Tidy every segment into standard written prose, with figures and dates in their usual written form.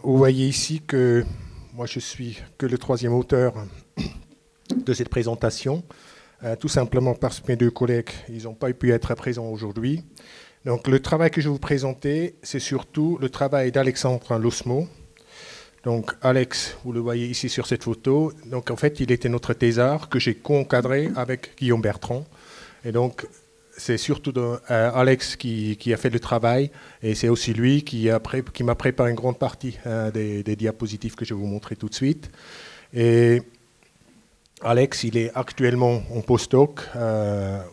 vous voyez ici que moi je suis que le troisième auteur de cette présentation, tout simplement parce que mes deux collègues ils n'ont pas pu être présents aujourd'hui. Donc le travail que je vais vous présenter, c'est surtout le travail d'Alexandre Losmo. Donc Alex, vous le voyez ici sur cette photo, donc en fait il était notre thésard que j'ai co-encadré avec Guillaume Bertrand. Et donc c'est surtout Alex qui a fait le travail, et c'est aussi lui qui m'a préparé une grande partie des diapositives que je vais vous montrer tout de suite. Et Alex, il est actuellement en postdoc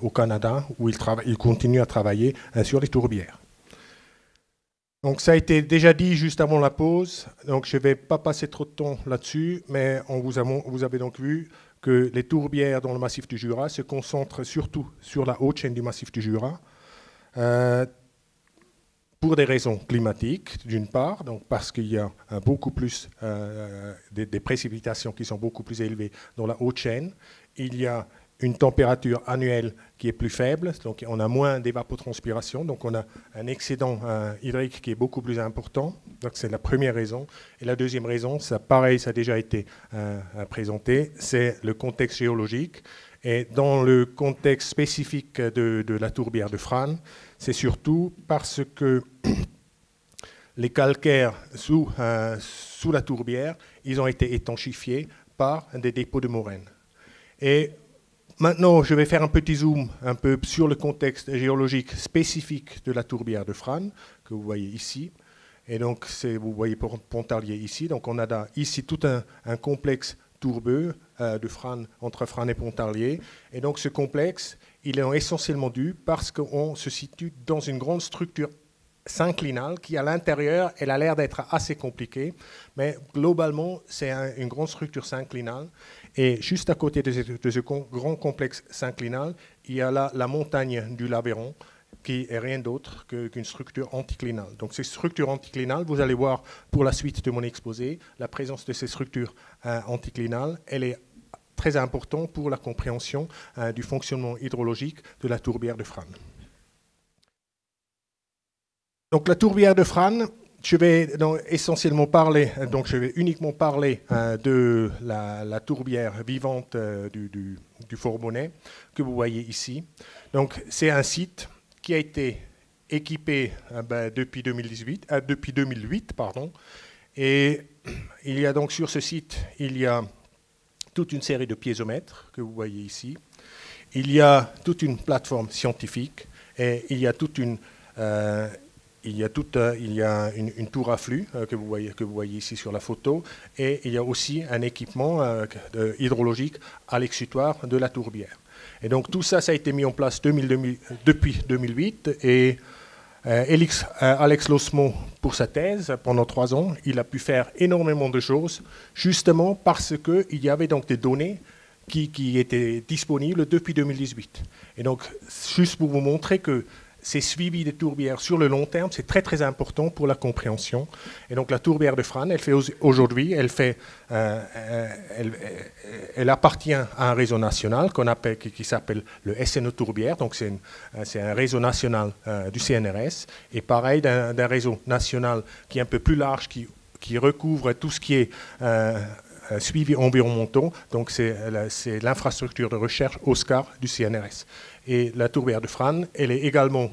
au Canada, où il continue à travailler sur les tourbières. Donc ça a été déjà dit juste avant la pause, donc je ne vais pas passer trop de temps là-dessus, mais vous avez donc vu que les tourbières dans le massif du Jura se concentrent surtout sur la haute chaîne du massif du Jura, pour des raisons climatiques, d'une part, donc parce qu'il y a beaucoup plus des précipitations qui sont beaucoup plus élevées dans la haute chaîne. Il y a une température annuelle qui est plus faible, donc on a moins d'évapotranspiration, donc on a un excédent hydrique qui est beaucoup plus important. Donc c'est la première raison. Et la deuxième raison, ça a déjà été présenté, c'est le contexte géologique. Et dans le contexte spécifique de la tourbière de Frasnes, c'est surtout parce que les calcaires sous la tourbière, ils ont été étanchifiés par des dépôts de moraine. Et maintenant, je vais faire un petit zoom un peu sur le contexte géologique spécifique de la tourbière de Frasnes, que vous voyez ici. Et donc, vous voyez Pontarlier ici. Donc, on a ici tout un complexe tourbeux de Frasnes, entre Frasnes et Pontarlier. Et donc, ce complexe, il est essentiellement dû parce qu'on se situe dans une grande structure synclinale qui, à l'intérieur, elle a l'air d'être assez compliquée. Mais globalement, c'est une grande structure synclinale. Et juste à côté de ce grand complexe synclinal, il y a là la montagne du Laveyron, qui est rien d'autre qu'une structure anticlinale. Donc ces structures anticlinales, vous allez voir pour la suite de mon exposé, la présence de ces structures anticlinales, elle est très importante pour la compréhension du fonctionnement hydrologique de la tourbière de Frasnes. Donc la tourbière de Frasnes, je vais uniquement parler de la tourbière vivante du Forbonnais que vous voyez ici. Donc c'est un site qui a été équipé depuis 2008, et il y a donc sur ce site, il y a toute une série de piézomètres que vous voyez ici. Il y a toute une plateforme scientifique et il y a une tour à flux que vous voyez ici sur la photo, et il y a aussi un équipement hydrologique à l'exutoire de la tourbière. Et donc tout ça, ça a été mis en place depuis 2008, et Alex Losmo, pour sa thèse, pendant 3 ans, il a pu faire énormément de choses, justement parce qu'il y avait donc des données qui étaient disponibles depuis 2018. Et donc, juste pour vous montrer que ces suivis des tourbières sur le long terme, c'est très très important pour la compréhension. Et donc la tourbière de Frasnes, elle appartient à un réseau national qui s'appelle le SNO Tourbière. Donc c'est un réseau national du CNRS, et pareil d'un réseau national qui est un peu plus large, qui recouvre tout ce qui est suivi environnementaux. Donc c'est l'infrastructure de recherche OSCAR du CNRS. Et la tourbière de Frasnes, elle est également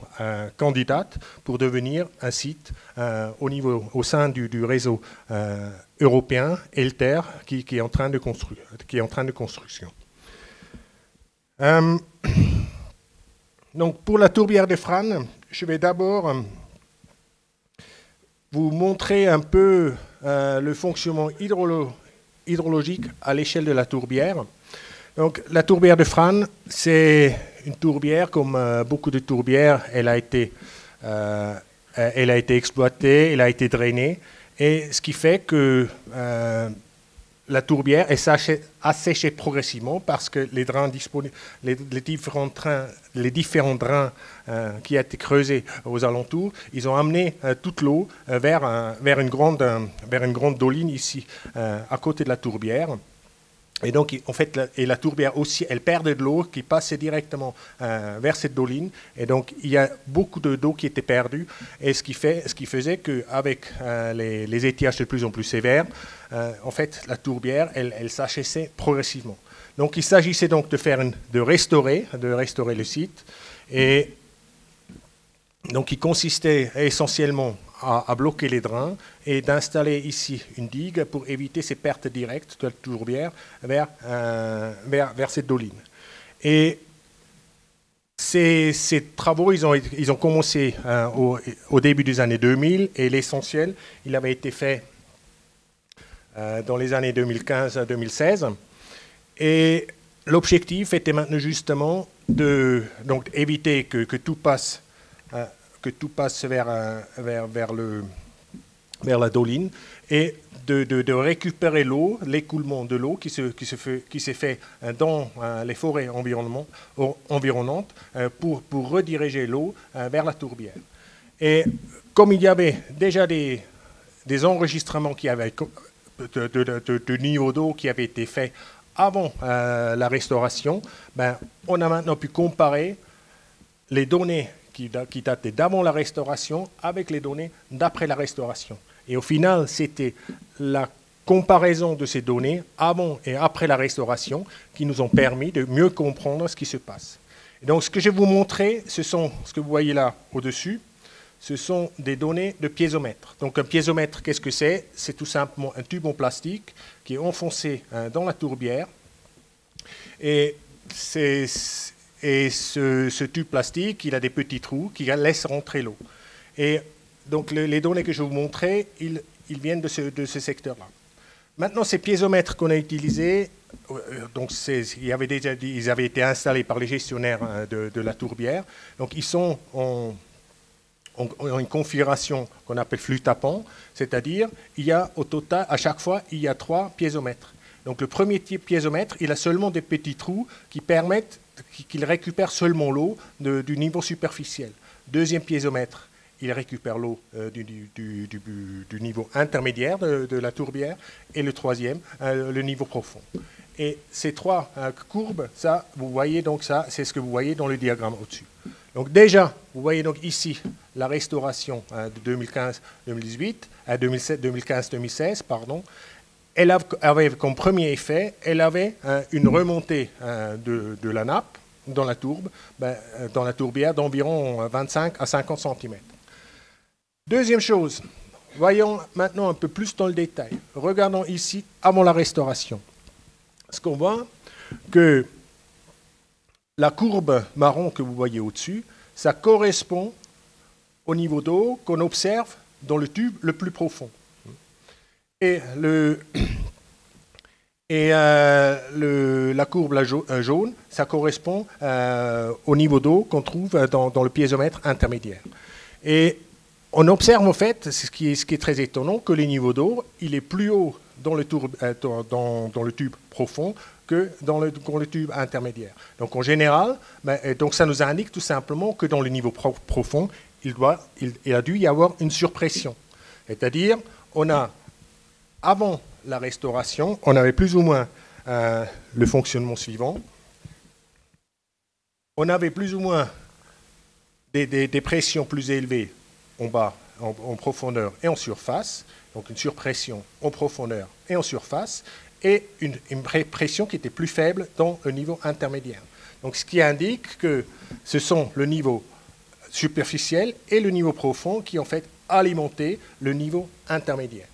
candidate pour devenir un site au sein du réseau européen ELTER qui est en train de construction. Donc pour la tourbière de Frasnes, je vais d'abord vous montrer un peu le fonctionnement hydrologique à l'échelle de la tourbière. Donc, la tourbière de Frasnes, c'est une tourbière, comme beaucoup de tourbières, elle a été exploitée, elle a été drainée, et ce qui fait que la tourbière est asséchée progressivement parce que les différents drains qui ont été creusés aux alentours, ils ont amené toute l'eau vers une grande doline ici, à côté de la tourbière. Et donc, en fait, la tourbière aussi, elle perdait de l'eau qui passait directement vers cette doline. Et donc, il y a beaucoup d'eau qui était perdue. Et ce qui faisait qu'avec les étiages de plus en plus sévères, en fait, la tourbière, elle s'achissait progressivement. Donc, il s'agissait donc de restaurer le site. Et donc, il consistait essentiellement à bloquer les drains et d'installer ici une digue pour éviter ces pertes directes de la tourbière vers cette doline. Et ces travaux, ils ont commencé au début des années 2000 et l'essentiel, il avait été fait dans les années 2015-2016. Et l'objectif était maintenant justement d'éviter que tout passe vers la doline et de récupérer l'eau, l'écoulement de l'eau qui s'est fait dans les forêts environnantes pour rediriger l'eau vers la tourbière. Et comme il y avait déjà des enregistrements de niveau d'eau qui avaient été faits avant la restauration, on a maintenant pu comparer les données qui dataient d'avant la restauration avec les données d'après la restauration. Et au final, c'était la comparaison de ces données avant et après la restauration qui nous ont permis de mieux comprendre ce qui se passe. Et donc, ce que je vais vous montrer, ce que vous voyez là au-dessus, ce sont des données de piézomètre. Donc, un piézomètre, qu'est-ce que c'est? C'est tout simplement un tube en plastique qui est enfoncé dans la tourbière. Et ce tube plastique, il a des petits trous qui laissent rentrer l'eau. Et donc, les données que je vais vous montrer, ils viennent de ce secteur-là. Maintenant, ces piézomètres qu'on a utilisés, donc ils avaient été installés par les gestionnaires de la tourbière. Donc, ils sont en une configuration qu'on appelle flux tapant, c'est-à-dire, il y a au total, à chaque fois, il y a 3 piézomètres. Donc, le premier type piézomètre, il a seulement des petits trous qui permettent qu'il récupère seulement l'eau du niveau superficiel. Deuxième piézomètre, il récupère l'eau du niveau intermédiaire de la tourbière. Et le troisième, le niveau profond. Et ces 3 courbes, ça, vous voyez donc ça, c'est ce que vous voyez dans le diagramme au-dessus. Donc déjà, vous voyez donc ici la restauration de 2015-2018, 2015-2016, pardon. Elle avait comme premier effet, elle avait une remontée de la nappe dans la tourbière d'environ 25 à 50 cm. Deuxième chose, voyons maintenant un peu plus dans le détail. Regardons ici avant la restauration. Ce qu'on voit, que la courbe marron que vous voyez au-dessus, ça correspond au niveau d'eau qu'on observe dans le tube le plus profond. Et la courbe jaune, ça correspond au niveau d'eau qu'on trouve dans le piézomètre intermédiaire. Et on observe en fait, ce qui est très étonnant, que le niveau d'eau, il est plus haut dans le tube profond que dans le tube intermédiaire. Donc en général, donc ça nous indique tout simplement que dans le niveau profond, il a dû y avoir une surpression. C'est-à-dire, avant la restauration, on avait plus ou moins le fonctionnement suivant. On avait plus ou moins des pressions plus élevées en bas, en profondeur et en surface. Donc une surpression en profondeur et en surface. Et une pression qui était plus faible dans le niveau intermédiaire. Donc ce qui indique que ce sont le niveau superficiel et le niveau profond qui en fait alimentaient le niveau intermédiaire.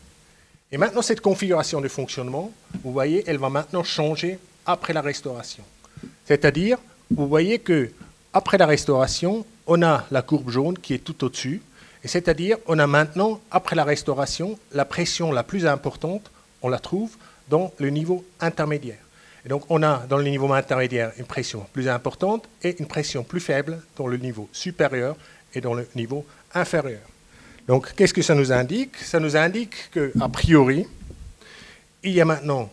Et maintenant, cette configuration de fonctionnement, vous voyez, elle va maintenant changer après la restauration. C'est-à-dire, vous voyez qu'après la restauration, on a la courbe jaune qui est tout au-dessus. Et c'est-à-dire, on a maintenant, après la restauration, la pression la plus importante, on la trouve dans le niveau intermédiaire. Et donc, on a dans le niveau intermédiaire une pression plus importante et une pression plus faible dans le niveau supérieur et dans le niveau inférieur. Donc, qu'est-ce que ça nous indique? Ça nous indique qu'a priori, il y a maintenant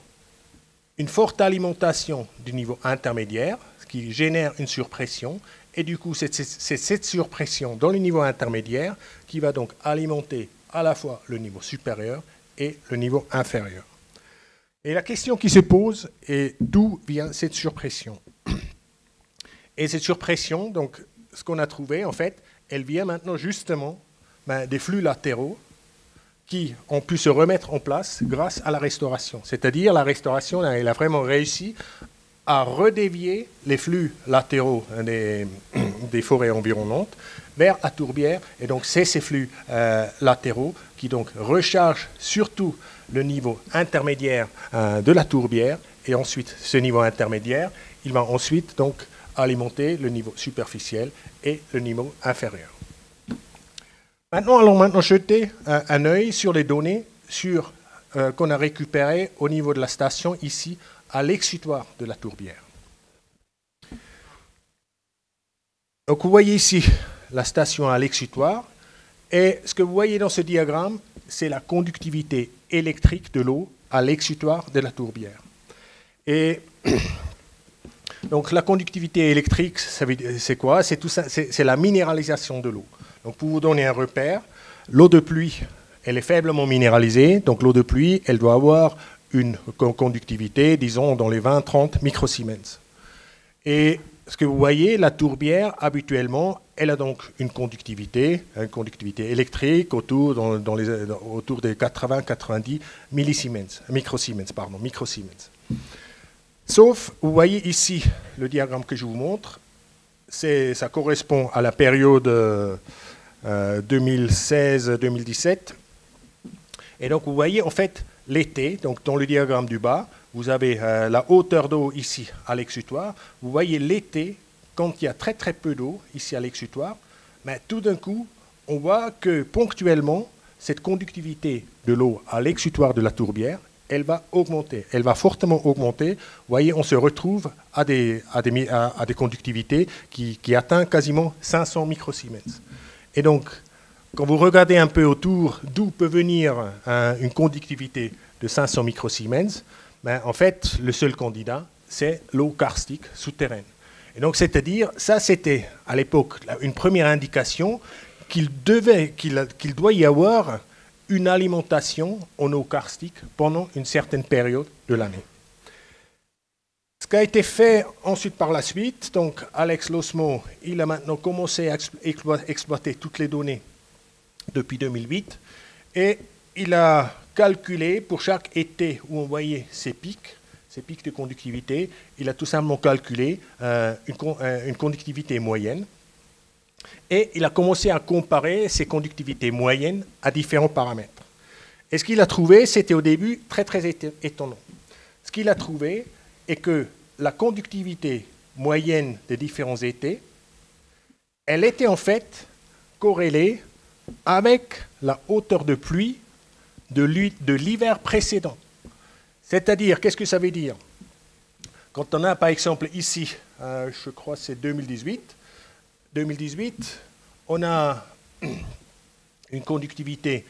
une forte alimentation du niveau intermédiaire, ce qui génère une surpression, et du coup, c'est cette surpression dans le niveau intermédiaire qui va donc alimenter à la fois le niveau supérieur et le niveau inférieur. Et la question qui se pose est d'où vient cette surpression? Et cette surpression, donc, ce qu'on a trouvé, en fait, elle vient maintenant justement des flux latéraux qui ont pu se remettre en place grâce à la restauration. C'est-à-dire, la restauration, elle a vraiment réussi à redévier les flux latéraux des forêts environnantes vers la tourbière. Et donc, c'est ces flux latéraux qui donc rechargent surtout le niveau intermédiaire de la tourbière. Et ensuite, ce niveau intermédiaire, il va ensuite donc alimenter le niveau superficiel et le niveau inférieur. Maintenant, allons jeter un œil sur les données qu'on a récupérées au niveau de la station ici à l'exutoire de la tourbière. Donc vous voyez ici la station à l'exutoire et ce que vous voyez dans ce diagramme, c'est la conductivité électrique de l'eau à l'exutoire de la tourbière. Et donc la conductivité électrique, c'est quoi? C'est tout ça, c'est la minéralisation de l'eau. Donc pour vous donner un repère, l'eau de pluie, elle est faiblement minéralisée, donc l'eau de pluie, elle doit avoir une conductivité, disons, dans les 20-30 microsiemens. Et ce que vous voyez, la tourbière, habituellement, elle a donc une conductivité électrique autour des 80-90 microsiemens. Sauf, vous voyez ici, le diagramme que je vous montre, ça correspond à la période 2016-2017. Et donc, vous voyez, en fait, l'été, donc dans le diagramme du bas, vous avez la hauteur d'eau ici à l'exutoire. Vous voyez l'été, quand il y a très très peu d'eau ici à l'exutoire, mais tout d'un coup, on voit que ponctuellement, cette conductivité de l'eau à l'exutoire de la tourbière, elle va augmenter, elle va fortement augmenter. Vous voyez, on se retrouve à des conductivités qui atteignent quasiment 500 microsiemens. Et donc, quand vous regardez un peu autour d'où peut venir une conductivité de 500 microsiemens, en fait, le seul candidat, c'est l'eau karstique souterraine. Et donc, c'est-à-dire, ça, c'était à l'époque une première indication qu'il doit y avoir une alimentation en eau karstique pendant une certaine période de l'année. Ce qui a été fait ensuite par la suite, donc Alex Losmo, il a maintenant commencé à exploiter toutes les données depuis 2008 et il a calculé pour chaque été où on voyait ces pics de conductivité, il a tout simplement calculé une conductivité moyenne et il a commencé à comparer ces conductivités moyennes à différents paramètres. Et ce qu'il a trouvé, c'était au début très très étonnant. Ce qu'il a trouvé est que la conductivité moyenne des différents étés, elle était en fait corrélée avec la hauteur de pluie de l'hiver précédent. C'est-à-dire, qu'est-ce que ça veut dire? Quand on a, par exemple, ici, je crois que c'est 2018, on a une conductivité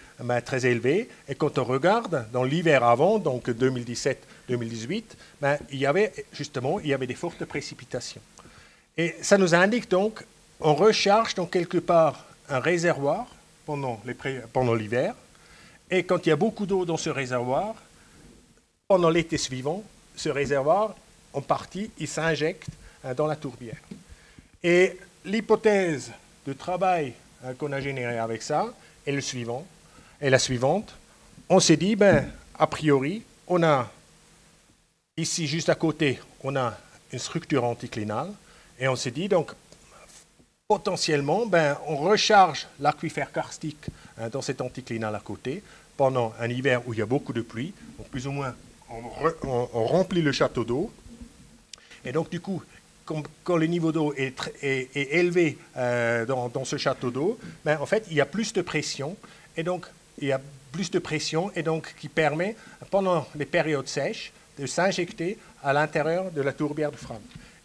très élevée, et quand on regarde dans l'hiver avant, donc 2017-2018, il y avait des fortes précipitations. Et ça nous indique donc, on recharge donc quelque part un réservoir pendant l'hiver, et quand il y a beaucoup d'eau dans ce réservoir, pendant l'été suivant, ce réservoir, en partie, il s'injecte dans la tourbière. Et l'hypothèse de travail qu'on a générée avec ça est la suivante. On s'est dit, a priori, on a ici, juste à côté, on a une structure anticlinale, et on s'est dit, donc, potentiellement, on recharge l'aquifère karstique dans cet anticlinal à côté pendant un hiver où il y a beaucoup de pluie, donc plus ou moins on remplit le château d'eau, et donc du coup, quand le niveau d'eau est élevé dans ce château d'eau, en fait, il y a plus de pression, et donc qui permet, pendant les périodes sèches, de s'injecter à l'intérieur de la tourbière de Fram.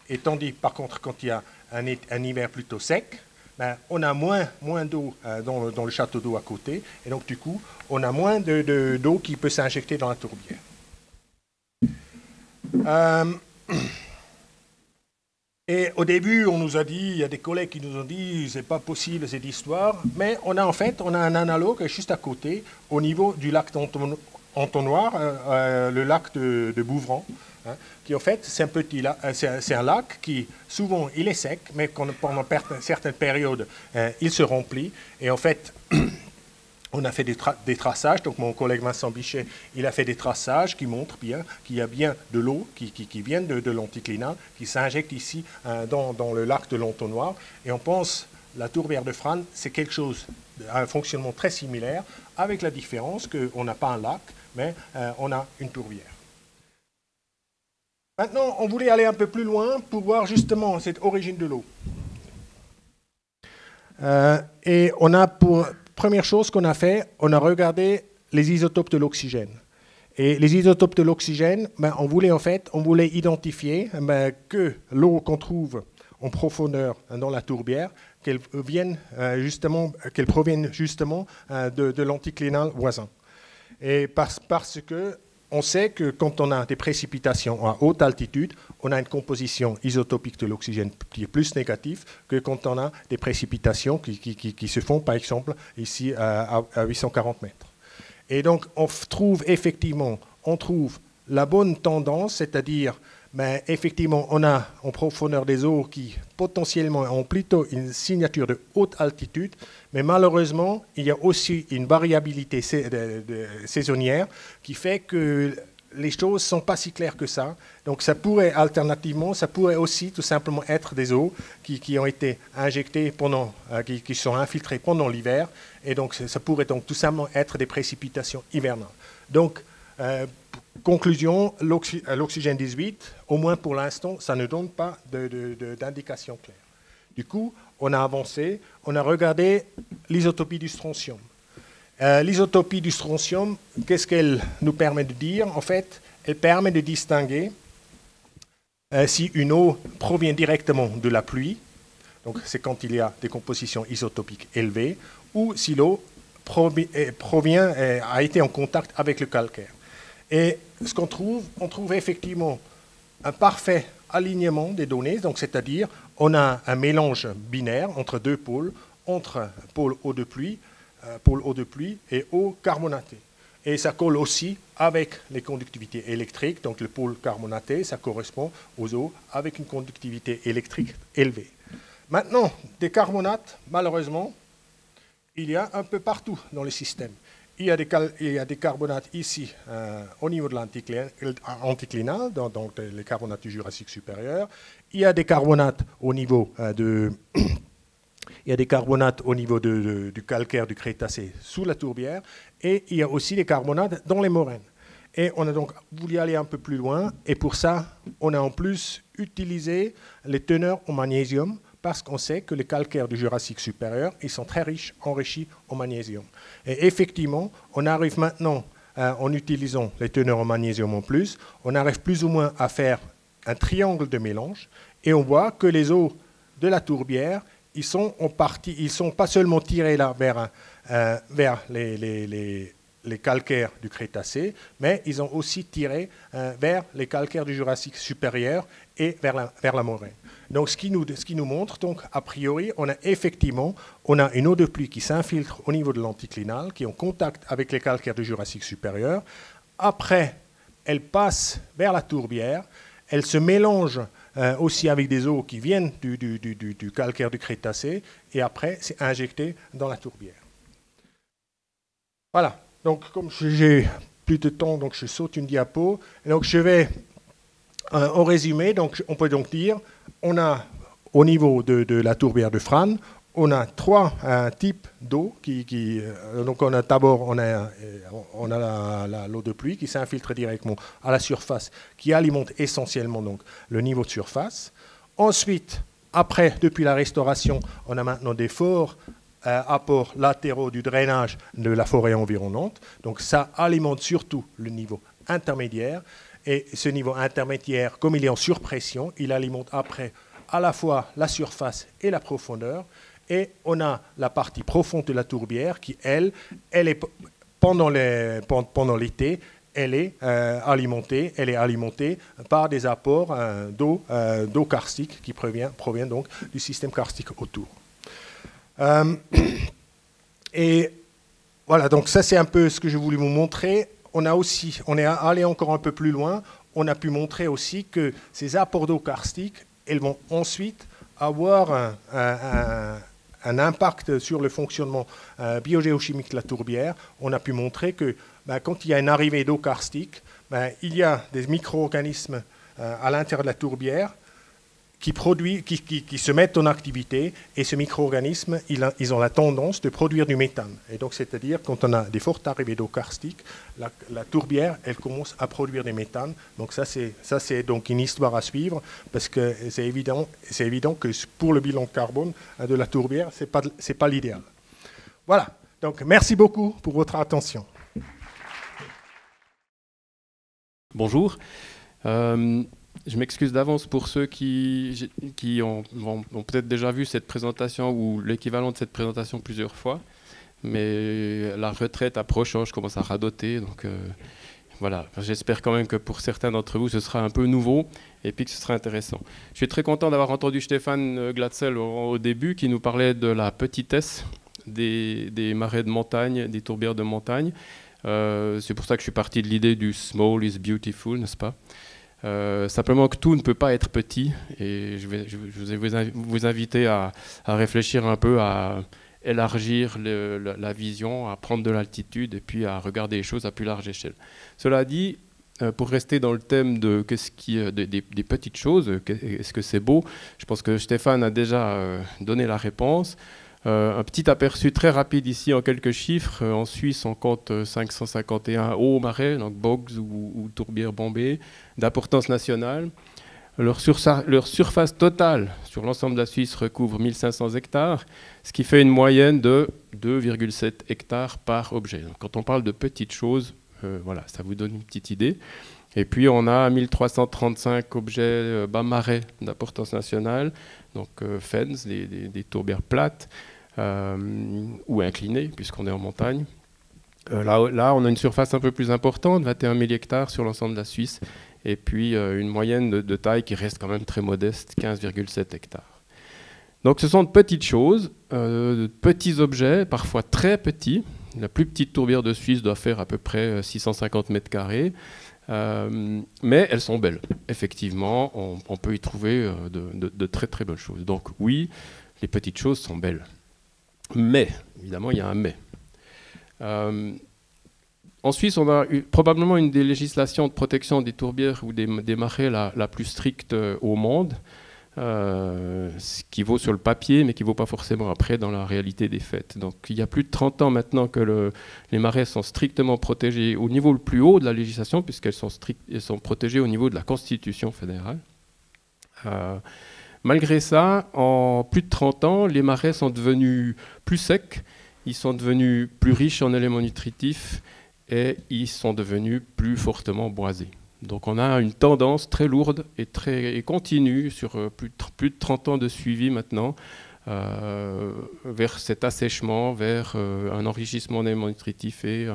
Et tandis, par contre, quand il y a un hiver plutôt sec, on a moins d'eau dans le château d'eau à côté, et donc du coup, on a moins d'eau qui peut s'injecter dans la tourbière. Et au début, on nous a dit, il y a des collègues qui nous ont dit, c'est pas possible cette histoire, mais on a un analogue juste à côté, au niveau du lac entonnoir, le lac de Bouvran, hein, qui en fait, c'est un petit lac, c'est un lac qui, souvent, il est sec, mais pendant certaines périodes, il se remplit. Et en fait, on a fait des traçages, donc mon collègue Vincent Bichet, il a fait des traçages qui montrent bien qu'il y a bien de l'eau qui vient de l'anticlinal, qui s'injecte ici dans le lac de l'entonnoir. Et on pense, la tourbière de Frasnes, c'est quelque chose, un fonctionnement très similaire, avec la différence qu'on n'a pas un lac, mais on a une tourbière. Maintenant, on voulait aller un peu plus loin pour voir justement cette origine de l'eau. Et on a première chose qu'on a fait, on a regardé les isotopes de l'oxygène. Et les isotopes de l'oxygène, on voulait identifier que l'eau qu'on trouve en profondeur dans la tourbière, qu'elle provienne justement de l'anticlinal voisin. Et parce que on sait que quand on a des précipitations à haute altitude, on a une composition isotopique de l'oxygène qui est plus négative que quand on a des précipitations qui se font, par exemple, ici à 840 mètres. Et donc, on trouve la bonne tendance, c'est-à-dire, effectivement, on a en profondeur des eaux qui potentiellement ont plutôt une signature de haute altitude, mais malheureusement, il y a aussi une variabilité saisonnière qui fait que les choses ne sont pas si claires que ça. Donc ça pourrait, alternativement, ça pourrait aussi tout simplement être des eaux qui ont été injectées qui sont infiltrées pendant l'hiver, et donc ça pourrait donc tout simplement être des précipitations hivernales. Donc, conclusion, l'oxygène 18, au moins pour l'instant, ça ne donne pas d'indication claire. Du coup, on a avancé, on a regardé l'isotopie du strontium. L'isotopie du strontium, qu'est-ce qu'elle nous permet de dire? En fait, elle permet de distinguer si une eau provient directement de la pluie, donc c'est quand il y a des compositions isotopiques élevées, ou si l'eau a été en contact avec le calcaire. Et ce qu'on trouve, on trouve effectivement un parfait alignement des données, donc c'est-à-dire on a un mélange binaire entre deux pôles, entre pôle eau de pluie et eau carbonatée. Et ça colle aussi avec les conductivités électriques, donc le pôle carbonaté, ça correspond aux eaux avec une conductivité électrique élevée. Maintenant, des carbonates, malheureusement, il y a un peu partout dans le système. Il y a des carbonates ici au niveau de l'anticlinal, donc les carbonates du Jurassique supérieur. Il y a des carbonates au niveau du calcaire du Crétacé sous la tourbière, et il y a aussi des carbonates dans les moraines. Et on a donc voulu aller un peu plus loin, et pour ça, on a en plus utilisé les teneurs en magnésium, parce qu'on sait que les calcaires du Jurassique supérieur, ils sont très riches, enrichis en magnésium. Et effectivement, on arrive maintenant, en utilisant les teneurs en magnésium en plus, on arrive plus ou moins à faire un triangle de mélange, et on voit que les eaux de la tourbière, ils sont pas seulement tirés là vers les calcaires du Crétacé, mais ils ont aussi tiré vers les calcaires du Jurassique supérieur et vers la moraine. Donc, ce qui nous montre, donc, a priori, on a une eau de pluie qui s'infiltre au niveau de l'anticlinal, qui est en contact avec les calcaires du Jurassique supérieur. Après, elle passe vers la tourbière, elle se mélange aussi avec des eaux qui viennent du calcaire du Crétacé, et après, c'est injecté dans la tourbière. Voilà. Donc, comme j'ai plus de temps, donc je saute une diapo. Et donc, je vais, en résumé, donc, on peut donc dire, on a, au niveau de la tourbière de Frasnes, on a trois types d'eau. Donc, on a d'abord l'eau de pluie qui s'infiltre directement à la surface, qui alimente essentiellement donc, le niveau de surface. Ensuite, après, depuis la restauration, on a maintenant des forts apports latéraux du drainage de la forêt environnante. Donc ça alimente surtout le niveau intermédiaire. Et ce niveau intermédiaire, comme il est en surpression, il alimente après à la fois la surface et la profondeur. Et on a la partie profonde de la tourbière qui, elle est pendant l'été, elle est alimentée par des apports d'eau karstique qui provient donc du système karstique autour. Et voilà, donc ça c'est un peu ce que je voulais vous montrer. on est allé encore un peu plus loin. On a pu montrer aussi que ces apports d'eau karstique, elles vont ensuite avoir un impact sur le fonctionnement biogéochimique de la tourbière. On a pu montrer que quand il y a une arrivée d'eau karstique, il y a des micro-organismes à l'intérieur de la tourbière qui se mettent en activité, et ces micro-organismes, ils ont la tendance de produire du méthane. Et donc, c'est-à-dire, quand on a des fortes arrivées d'eau karstique, la tourbière, elle commence à produire du méthane. Donc ça, c'est donc une histoire à suivre, parce que c'est évident que pour le bilan carbone de la tourbière, c'est pas l'idéal. Voilà. Donc, merci beaucoup pour votre attention. Bonjour. Je m'excuse d'avance pour ceux qui ont peut-être déjà vu cette présentation ou l'équivalent de cette présentation plusieurs fois, mais la retraite approche, je commence à radoter, donc voilà. J'espère quand même que pour certains d'entre vous, ce sera un peu nouveau et puis que ce sera intéressant. Je suis très content d'avoir entendu Stéphane Glatzel au début qui nous parlait de la petitesse des marais de montagne, des tourbières de montagne. C'est pour ça que je suis parti de l'idée du « small is beautiful », n'est-ce pas ? Simplement que tout ne peut pas être petit, et je vais vous inviter à réfléchir un peu, à élargir la vision, à prendre de l'altitude et puis à regarder les choses à plus large échelle. Cela dit, pour rester dans le thème des petites choses, est-ce que c'est beau? Je pense que Stéphane a déjà donné la réponse. Un petit aperçu très rapide ici en quelques chiffres. En Suisse, on compte 551 hauts marais, donc bogs ou tourbières bombées, d'importance nationale. Leur surface totale sur l'ensemble de la Suisse recouvre 1500 hectares, ce qui fait une moyenne de 2,7 hectares par objet. Donc, quand on parle de petites choses, voilà, ça vous donne une petite idée. Et puis on a 1335 objets bas marais d'importance nationale, donc fens, des tourbières plates, ou incliné, puisqu'on est en montagne. Là, on a une surface un peu plus importante, 21 000 hectares sur l'ensemble de la Suisse, et puis une moyenne de taille qui reste quand même très modeste, 15,7 hectares. Donc ce sont de petites choses, de petits objets, parfois très petits. La plus petite tourbière de Suisse doit faire à peu près 650 mètres carrés, mais elles sont belles. Effectivement, on peut y trouver de très très belles choses. Donc oui, les petites choses sont belles. Mais, évidemment, il y a un mais. En Suisse, on a probablement une des législations de protection des tourbières ou des marais la plus stricte au monde, ce qui vaut sur le papier, mais qui ne vaut pas forcément après dans la réalité des faits. Donc il y a plus de 30 ans maintenant que les marais sont strictement protégés au niveau le plus haut de la législation, puisqu'elles sont protégées au niveau de la Constitution fédérale. Malgré ça, en plus de 30 ans, les marais sont devenus plus secs, ils sont devenus plus riches en éléments nutritifs et ils sont devenus plus fortement boisés. Donc on a une tendance très lourde et continue sur plus de 30 ans de suivi maintenant vers cet assèchement, vers un enrichissement en éléments nutritifs et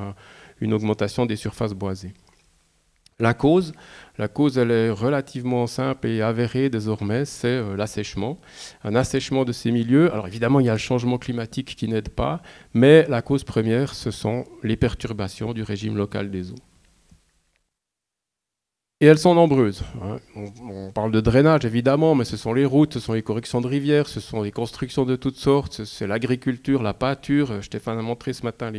une augmentation des surfaces boisées. La cause, elle est relativement simple et avérée désormais, c'est l'assèchement. Un assèchement de ces milieux. Alors évidemment, il y a le changement climatique qui n'aide pas, mais la cause première, ce sont les perturbations du régime local des eaux. Et elles sont nombreuses. On parle de drainage, évidemment, mais ce sont les routes, ce sont les corrections de rivières, ce sont les constructions de toutes sortes, c'est l'agriculture, la pâture. Stéphane a montré ce matin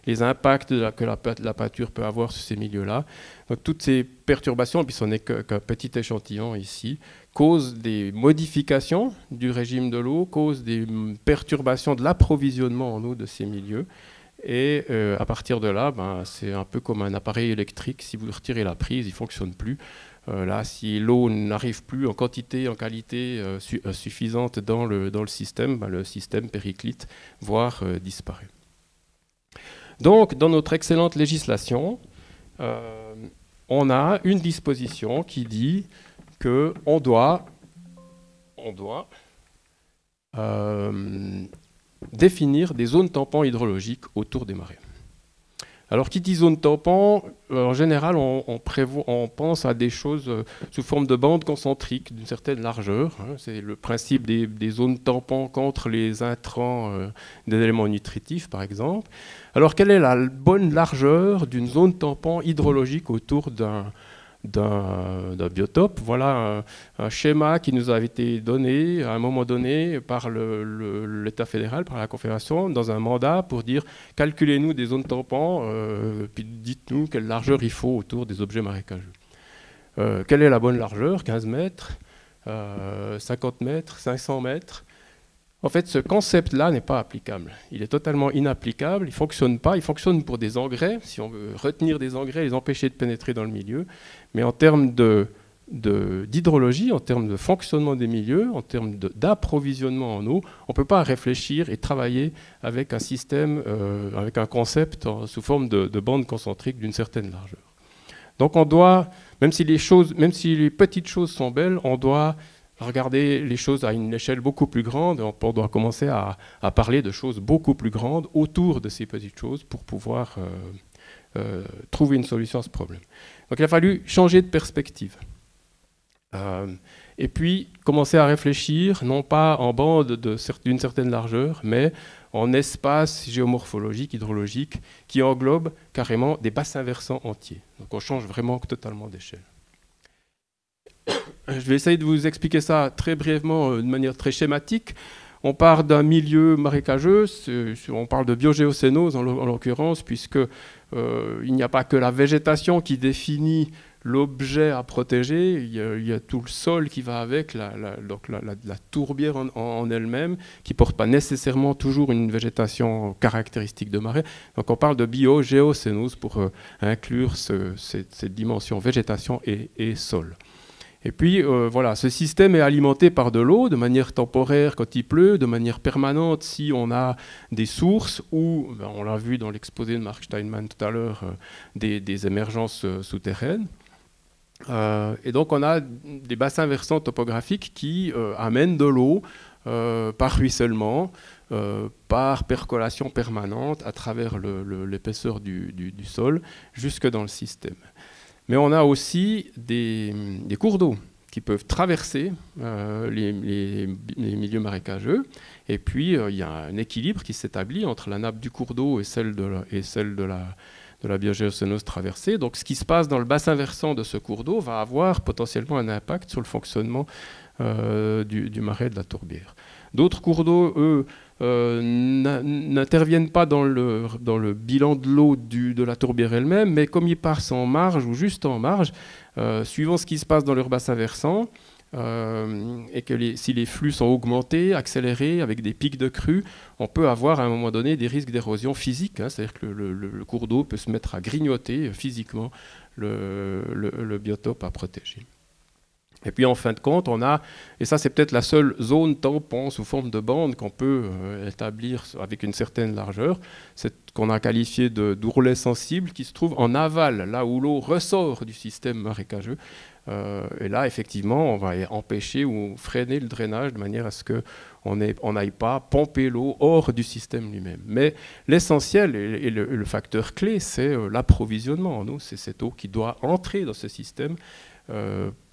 les impacts que la pâture peut avoir sur ces milieux-là. Donc toutes ces perturbations, et puis ce n'est qu'un petit échantillon ici, causent des modifications du régime de l'eau, causent des perturbations de l'approvisionnement en eau de ces milieux. Et à partir de là, c'est un peu comme un appareil électrique. Si vous retirez la prise, il ne fonctionne plus. Là, si l'eau n'arrive plus en quantité, en qualité suffisante dans le système, le système périclite, voire disparaît. Donc, dans notre excellente législation, on a une disposition qui dit qu'on doit définir des zones tampons hydrologiques autour des marais. Alors, qui dit zone tampon, en général, on pense à des choses sous forme de bandes concentriques d'une certaine largeur. Hein. C'est le principe des zones tampons contre les intrants des éléments nutritifs, par exemple. Alors, quelle est la bonne largeur d'une zone tampon hydrologique autour d'un biotope? Voilà un schéma qui nous a été donné à un moment donné par l'État fédéral, par la Confédération, dans un mandat pour dire calculez-nous des zones tampons, puis dites-nous quelle largeur il faut autour des objets marécageux. Quelle est la bonne largeur? 15 mètres, 50 mètres, 500 mètres? En fait, ce concept-là n'est pas applicable. Il est totalement inapplicable, il ne fonctionne pas. Il fonctionne pour des engrais, si on veut retenir des engrais, les empêcher de pénétrer dans le milieu. Mais en termes d'hydrologie, en termes de fonctionnement des milieux, en termes d'approvisionnement en eau, on ne peut pas réfléchir et travailler avec un système, avec un concept sous forme de bandes concentriques d'une certaine largeur. Donc on doit, même si les petites choses sont belles, on doit regarder les choses à une échelle beaucoup plus grande. On doit commencer à parler de choses beaucoup plus grandes autour de ces petites choses pour pouvoir trouver une solution à ce problème. Donc il a fallu changer de perspective. Et puis commencer à réfléchir, non pas en bande d'une certaine largeur, mais en espace géomorphologique, hydrologique, qui englobe carrément des bassins versants entiers. Donc on change vraiment totalement d'échelle. Je vais essayer de vous expliquer ça très brièvement, de manière très schématique. On part d'un milieu marécageux, on parle de biogéocénose en l'occurrence, puisque il n'y a pas que la végétation qui définit l'objet à protéger, il y a tout le sol qui va avec, la tourbière en elle-même, qui ne porte pas nécessairement toujours une végétation caractéristique de marais. Donc on parle de biogéocénose pour inclure cette dimension végétation et sol. Et puis voilà, ce système est alimenté par de l'eau de manière temporaire quand il pleut, de manière permanente si on a des sources ou, on l'a vu dans l'exposé de Mark Steinman tout à l'heure, des émergences souterraines. Et donc on a des bassins versants topographiques qui amènent de l'eau par ruissellement, par percolation permanente à travers l'épaisseur du sol jusque dans le système. Mais on a aussi des cours d'eau qui peuvent traverser les milieux marécageux. Et puis, il y a un équilibre qui s'établit entre la nappe du cours d'eau et celle de la biogéocénose traversée. Donc, ce qui se passe dans le bassin versant de ce cours d'eau va avoir potentiellement un impact sur le fonctionnement du marais de la tourbière. D'autres cours d'eau, eux, n'interviennent pas dans le bilan de l'eau de la tourbière elle-même, mais comme ils passent en marge ou juste en marge, suivant ce qui se passe dans leur bassin versant, et que si les flux sont augmentés, accélérés, avec des pics de crue, on peut avoir à un moment donné des risques d'érosion physique, hein, c'est-à-dire que le cours d'eau peut se mettre à grignoter physiquement le biotope à protéger. Et puis en fin de compte, on a, et ça c'est peut-être la seule zone tampon sous forme de bande qu'on peut établir avec une certaine largeur, c'est qu'on a qualifié d'ourlet sensible qui se trouve en aval, là où l'eau ressort du système marécageux. Et là, effectivement, on va empêcher ou freiner le drainage de manière à ce qu'on n'aille pas pomper l'eau hors du système lui-même. Mais l'essentiel et le facteur clé, c'est l'approvisionnement en eau. C'est cette eau qui doit entrer dans ce système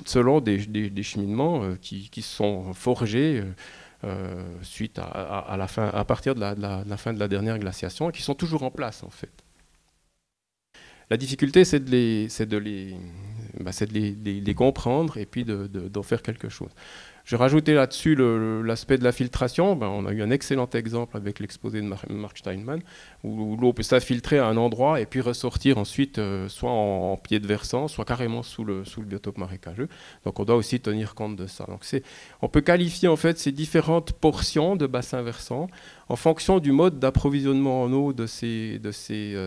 selon des cheminements qui sont forgés suite à partir de la fin de la dernière glaciation et qui sont toujours en place en fait. La difficulté, c'est de les comprendre et puis d'en faire quelque chose. Je rajoutais là-dessus l'aspect de la filtration. On a eu un excellent exemple avec l'exposé de Mark Steinman, où l'eau peut s'infiltrer à un endroit et puis ressortir ensuite soit en pied de versant, soit carrément sous le biotope marécageux. Donc on doit aussi tenir compte de ça. Donc on peut qualifier en fait ces différentes portions de bassins versants en fonction du mode d'approvisionnement en eau de ces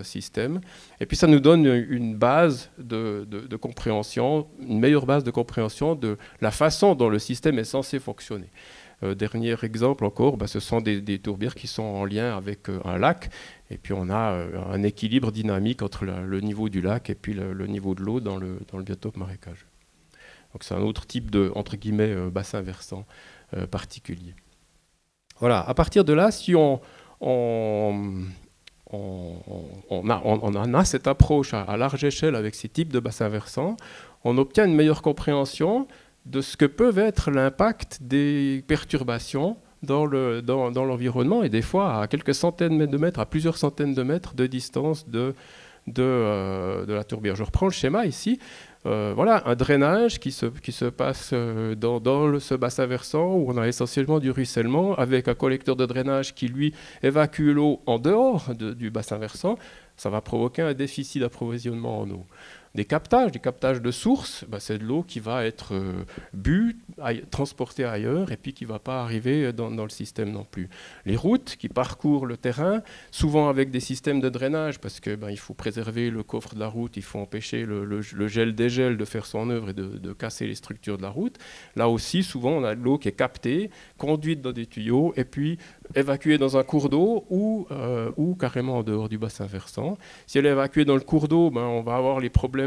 systèmes. Et puis ça nous donne une base de compréhension, une meilleure base de compréhension de la façon dont le système est censé fonctionner. Dernier exemple encore, ce sont des tourbières qui sont en lien avec un lac. Et puis on a un équilibre dynamique entre le niveau du lac et puis le niveau de l'eau dans le biotope marécageux. Donc c'est un autre type de, entre guillemets, bassin versant particulier. Voilà, à partir de là, si on on a cette approche à large échelle avec ces types de bassins versants, on obtient une meilleure compréhension de ce que peut être l'impact des perturbations dans l'environnement, et des fois à quelques centaines de mètres, à plusieurs centaines de mètres de distance de la tourbière. Je reprends le schéma ici. Voilà, un drainage qui se passe dans ce bassin versant où on a essentiellement du ruissellement avec un collecteur de drainage qui, lui, évacue l'eau en dehors du bassin versant. Ça va provoquer un déficit d'approvisionnement en eau. Des captages de sources, c'est de l'eau qui va être bue, transportée ailleurs et puis qui ne va pas arriver dans le système non plus. Les routes qui parcourent le terrain, souvent avec des systèmes de drainage parce que il faut préserver le coffre de la route, il faut empêcher le gel-dégel de faire son œuvre et de casser les structures de la route. Là aussi, souvent, on a de l'eau qui est captée, conduite dans des tuyaux et puis évacuée dans un cours d'eau ou carrément en dehors du bassin versant. Si elle est évacuée dans le cours d'eau, on va avoir les problèmes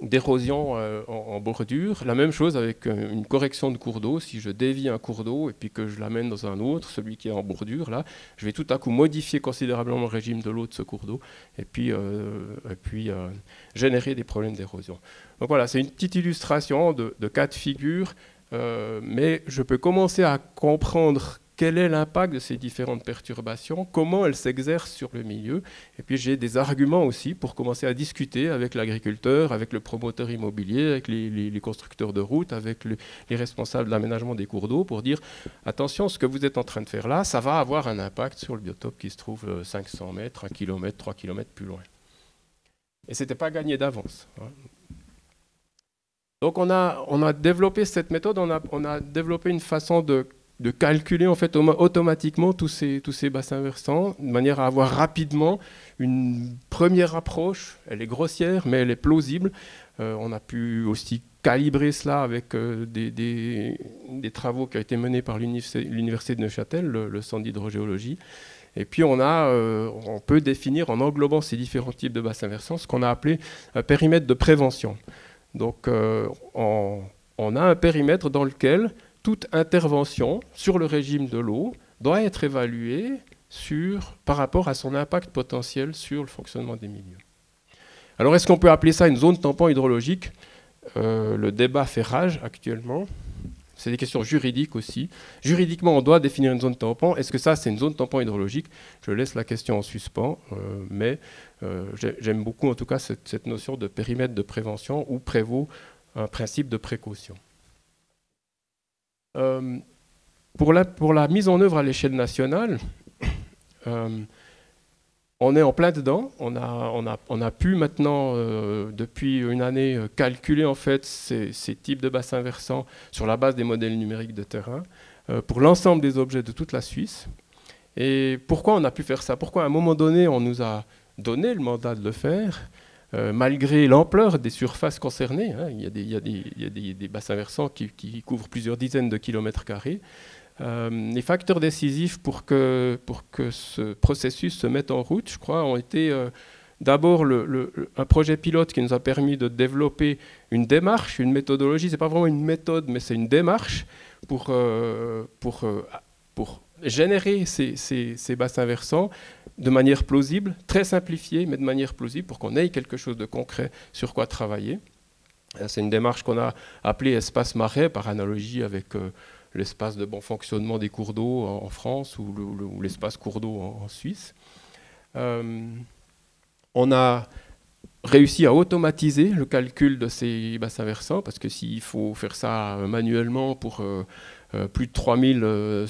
d'érosion en bordure. La même chose avec une correction de cours d'eau. Si je dévie un cours d'eau et puis que je l'amène dans un autre, celui qui est en bordure, là, je vais tout à coup modifier considérablement le régime de l'eau de ce cours d'eau et puis générer des problèmes d'érosion. Donc voilà, c'est une petite illustration de cas de figure, mais je peux commencer à comprendre quel est l'impact de ces différentes perturbations, comment elles s'exercent sur le milieu. Et puis j'ai des arguments aussi pour commencer à discuter avec l'agriculteur, avec le promoteur immobilier, avec les constructeurs de routes, avec les responsables de l'aménagement des cours d'eau pour dire attention, ce que vous êtes en train de faire là, ça va avoir un impact sur le biotope qui se trouve 500 mètres, 1 km, 3 km plus loin. Et ce n'était pas gagné d'avance. Donc on a développé cette méthode, on a développé une façon de calculer en fait automatiquement tous ces bassins versants, de manière à avoir rapidement une première approche. Elle est grossière, mais elle est plausible. On a pu aussi calibrer cela avec des travaux qui ont été menés par l'Université de Neuchâtel, le centre d'hydrogéologie. Et puis on peut définir en englobant ces différents types de bassins versants ce qu'on a appelé un périmètre de prévention. Donc on a un périmètre dans lequel toute intervention sur le régime de l'eau doit être évaluée par rapport à son impact potentiel sur le fonctionnement des milieux. Alors, est-ce qu'on peut appeler ça une zone tampon hydrologique ? Le débat fait rage actuellement. C'est des questions juridiques aussi. Juridiquement, on doit définir une zone tampon. Est-ce que ça, c'est une zone tampon hydrologique ? Je laisse la question en suspens, mais j'aime beaucoup, en tout cas, cette notion de périmètre de prévention où prévaut un principe de précaution. Pour la mise en œuvre à l'échelle nationale, on est en plein dedans. On a pu maintenant, depuis une année, calculer en fait ces types de bassins versants sur la base des modèles numériques de terrain pour l'ensemble des objets de toute la Suisse. Et pourquoi on a pu faire ça ? Pourquoi à un moment donné, on nous a donné le mandat de le faire ? Malgré l'ampleur des surfaces concernées, il y a des bassins versants qui couvrent plusieurs dizaines de kilomètres carrés. Les facteurs décisifs pour que ce processus se mette en route, je crois, ont été d'abord un projet pilote qui nous a permis de développer une démarche, une méthodologie. Ce n'est pas vraiment une méthode, mais c'est une démarche pour générer ces bassins versants de manière plausible, très simplifiée, mais de manière plausible pour qu'on ait quelque chose de concret sur quoi travailler. C'est une démarche qu'on a appelée espace marais, par analogie avec l'espace de bon fonctionnement des cours d'eau en France ou l'espace cours d'eau en Suisse. On a réussi à automatiser le calcul de ces bassins versants, parce que s'il faut faire ça manuellement pour plus de 3000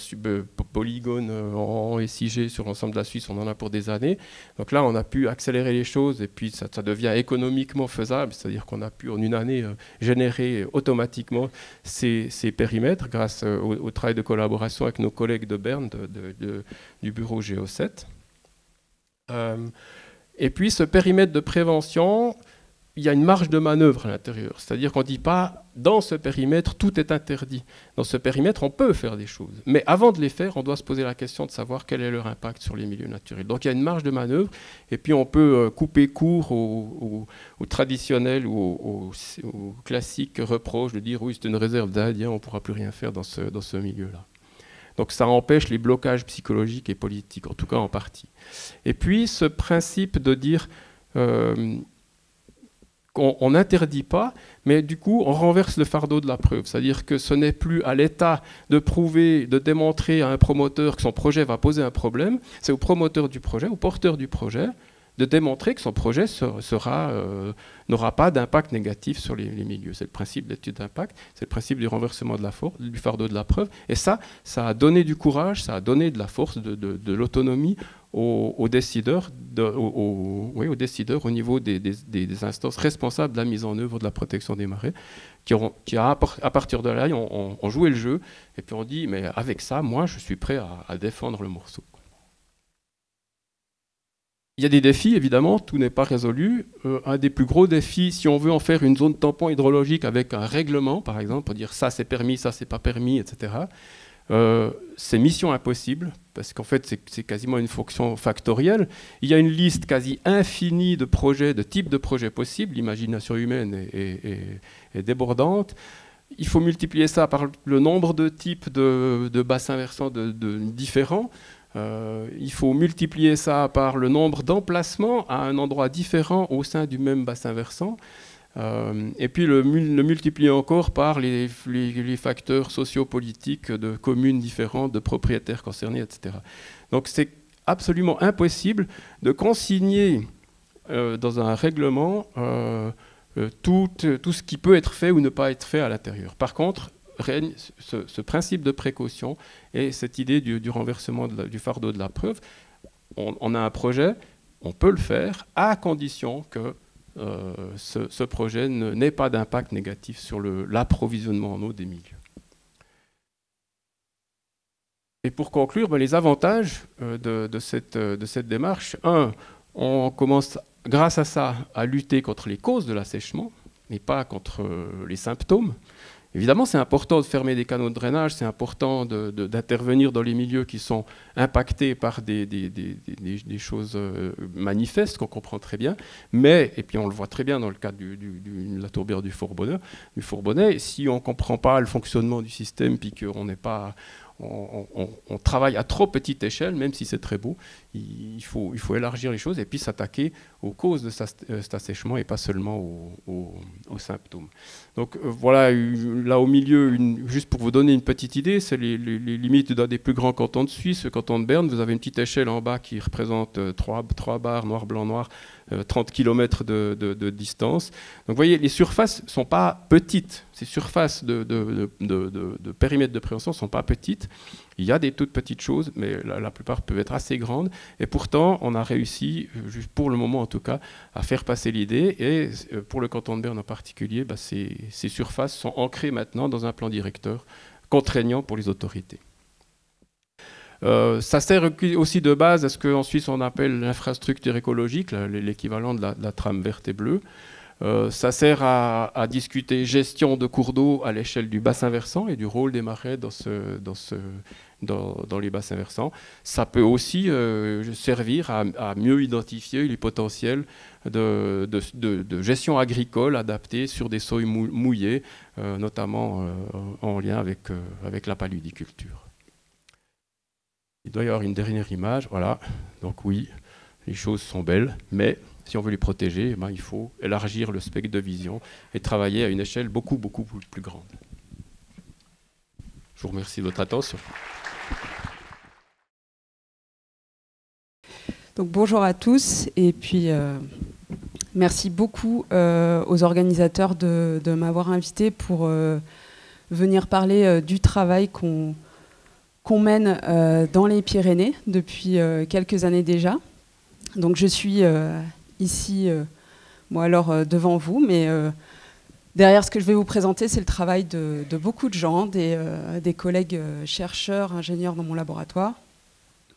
polygones en SIG sur l'ensemble de la Suisse, on en a pour des années. Donc là, on a pu accélérer les choses et puis ça devient économiquement faisable, c'est-à-dire qu'on a pu en une année générer automatiquement ces périmètres grâce au travail de collaboration avec nos collègues de Berne du bureau Géo7. Et puis ce périmètre de prévention, il y a une marge de manœuvre à l'intérieur. C'est-à-dire qu'on ne dit pas, dans ce périmètre, tout est interdit. Dans ce périmètre, on peut faire des choses. Mais avant de les faire, on doit se poser la question de savoir quel est leur impact sur les milieux naturels. Donc il y a une marge de manœuvre, et puis on peut couper court au traditionnel ou au classique reproche de dire « oui, c'est une réserve d'Indiens, on ne pourra plus rien faire dans ce milieu-là ». Donc ça empêche les blocages psychologiques et politiques, en tout cas en partie. Et puis ce principe de dire qu'on n'interdit pas, mais du coup on renverse le fardeau de la preuve. C'est-à-dire que ce n'est plus à l'État de prouver, de démontrer à un promoteur que son projet va poser un problème, c'est au promoteur du projet, au porteur du projet, de démontrer que son projet n'aura pas d'impact négatif sur les milieux. C'est le principe de l'étude d'impact, c'est le principe du renversement de la force, du fardeau de la preuve. Et ça a donné du courage, ça a donné de la force, de l'autonomie aux décideurs, aux décideurs au niveau des instances responsables de la mise en œuvre de la protection des marais, qui à partir de là, ont joué le jeu, et puis on dit, mais avec ça, moi, je suis prêt à défendre le morceau. Il y a des défis, évidemment, tout n'est pas résolu. Un des plus gros défis, si on veut en faire une zone tampon hydrologique avec un règlement, par exemple, pour dire ça c'est permis, ça c'est pas permis, etc., c'est mission impossible, parce qu'en fait c'est quasiment une fonction factorielle. Il y a une liste quasi infinie de projets, de types de projets possibles, l'imagination humaine est débordante. Il faut multiplier ça par le nombre de types de bassins versants différents. Il faut multiplier ça par le nombre d'emplacements à un endroit différent au sein du même bassin versant. Et puis le multiplier encore par les facteurs sociopolitiques de communes différentes, de propriétaires concernés, etc. Donc c'est absolument impossible de consigner dans un règlement tout ce qui peut être fait ou ne pas être fait à l'intérieur. Par contre, règne ce principe de précaution et cette idée du renversement du fardeau de la preuve. On a un projet, on peut le faire à condition que ce projet n'ait pas d'impact négatif sur l'approvisionnement en eau des milieux. Et pour conclure, les avantages de cette démarche, on commence grâce à ça à lutter contre les causes de l'assèchement, mais pas contre les symptômes. Évidemment, c'est important de fermer des canaux de drainage, c'est important d'intervenir dans les milieux qui sont impactés par des choses manifestes qu'on comprend très bien, mais, et puis on le voit très bien dans le cadre de la tourbière du Fourbonnais, si on ne comprend pas le fonctionnement du système, puis qu'on n'est pas... On travaille à trop petite échelle, même si c'est très beau. Il faut élargir les choses et puis s'attaquer aux causes de cet assèchement et pas seulement aux symptômes. Donc voilà, là au milieu, juste pour vous donner une petite idée, c'est les limites d'un des plus grands cantons de Suisse, le canton de Berne. Vous avez une petite échelle en bas qui représente 3 barres noir, blanc, noir, 30 km de distance. Donc vous voyez, les surfaces ne sont pas petites. Ces surfaces de périmètre de prévention ne sont pas petites. Il y a des toutes petites choses, mais la plupart peuvent être assez grandes. Et pourtant, on a réussi, juste pour le moment en tout cas, à faire passer l'idée. Et pour le canton de Berne en particulier, ces surfaces sont ancrées maintenant dans un plan directeur contraignant pour les autorités. Ça sert aussi de base à ce qu'en Suisse on appelle l'infrastructure écologique, l'équivalent de la trame verte et bleue. Ça sert à discuter gestion de cours d'eau à l'échelle du bassin versant et du rôle des marais dans les bassins versants. Ça peut aussi servir à mieux identifier les potentiels de gestion agricole adaptée sur des sols mouillés, notamment en lien avec la paludiculture. Il doit y avoir une dernière image, voilà. Donc oui, les choses sont belles, mais si on veut les protéger, il faut élargir le spectre de vision et travailler à une échelle beaucoup, beaucoup plus grande. Je vous remercie de votre attention. Donc bonjour à tous, et puis merci beaucoup aux organisateurs de m'avoir invité pour venir parler du travail qu'on mène dans les Pyrénées depuis quelques années déjà. Donc je suis ici, moi alors devant vous, mais derrière ce que je vais vous présenter, c'est le travail de beaucoup de gens, des collègues chercheurs, ingénieurs dans mon laboratoire,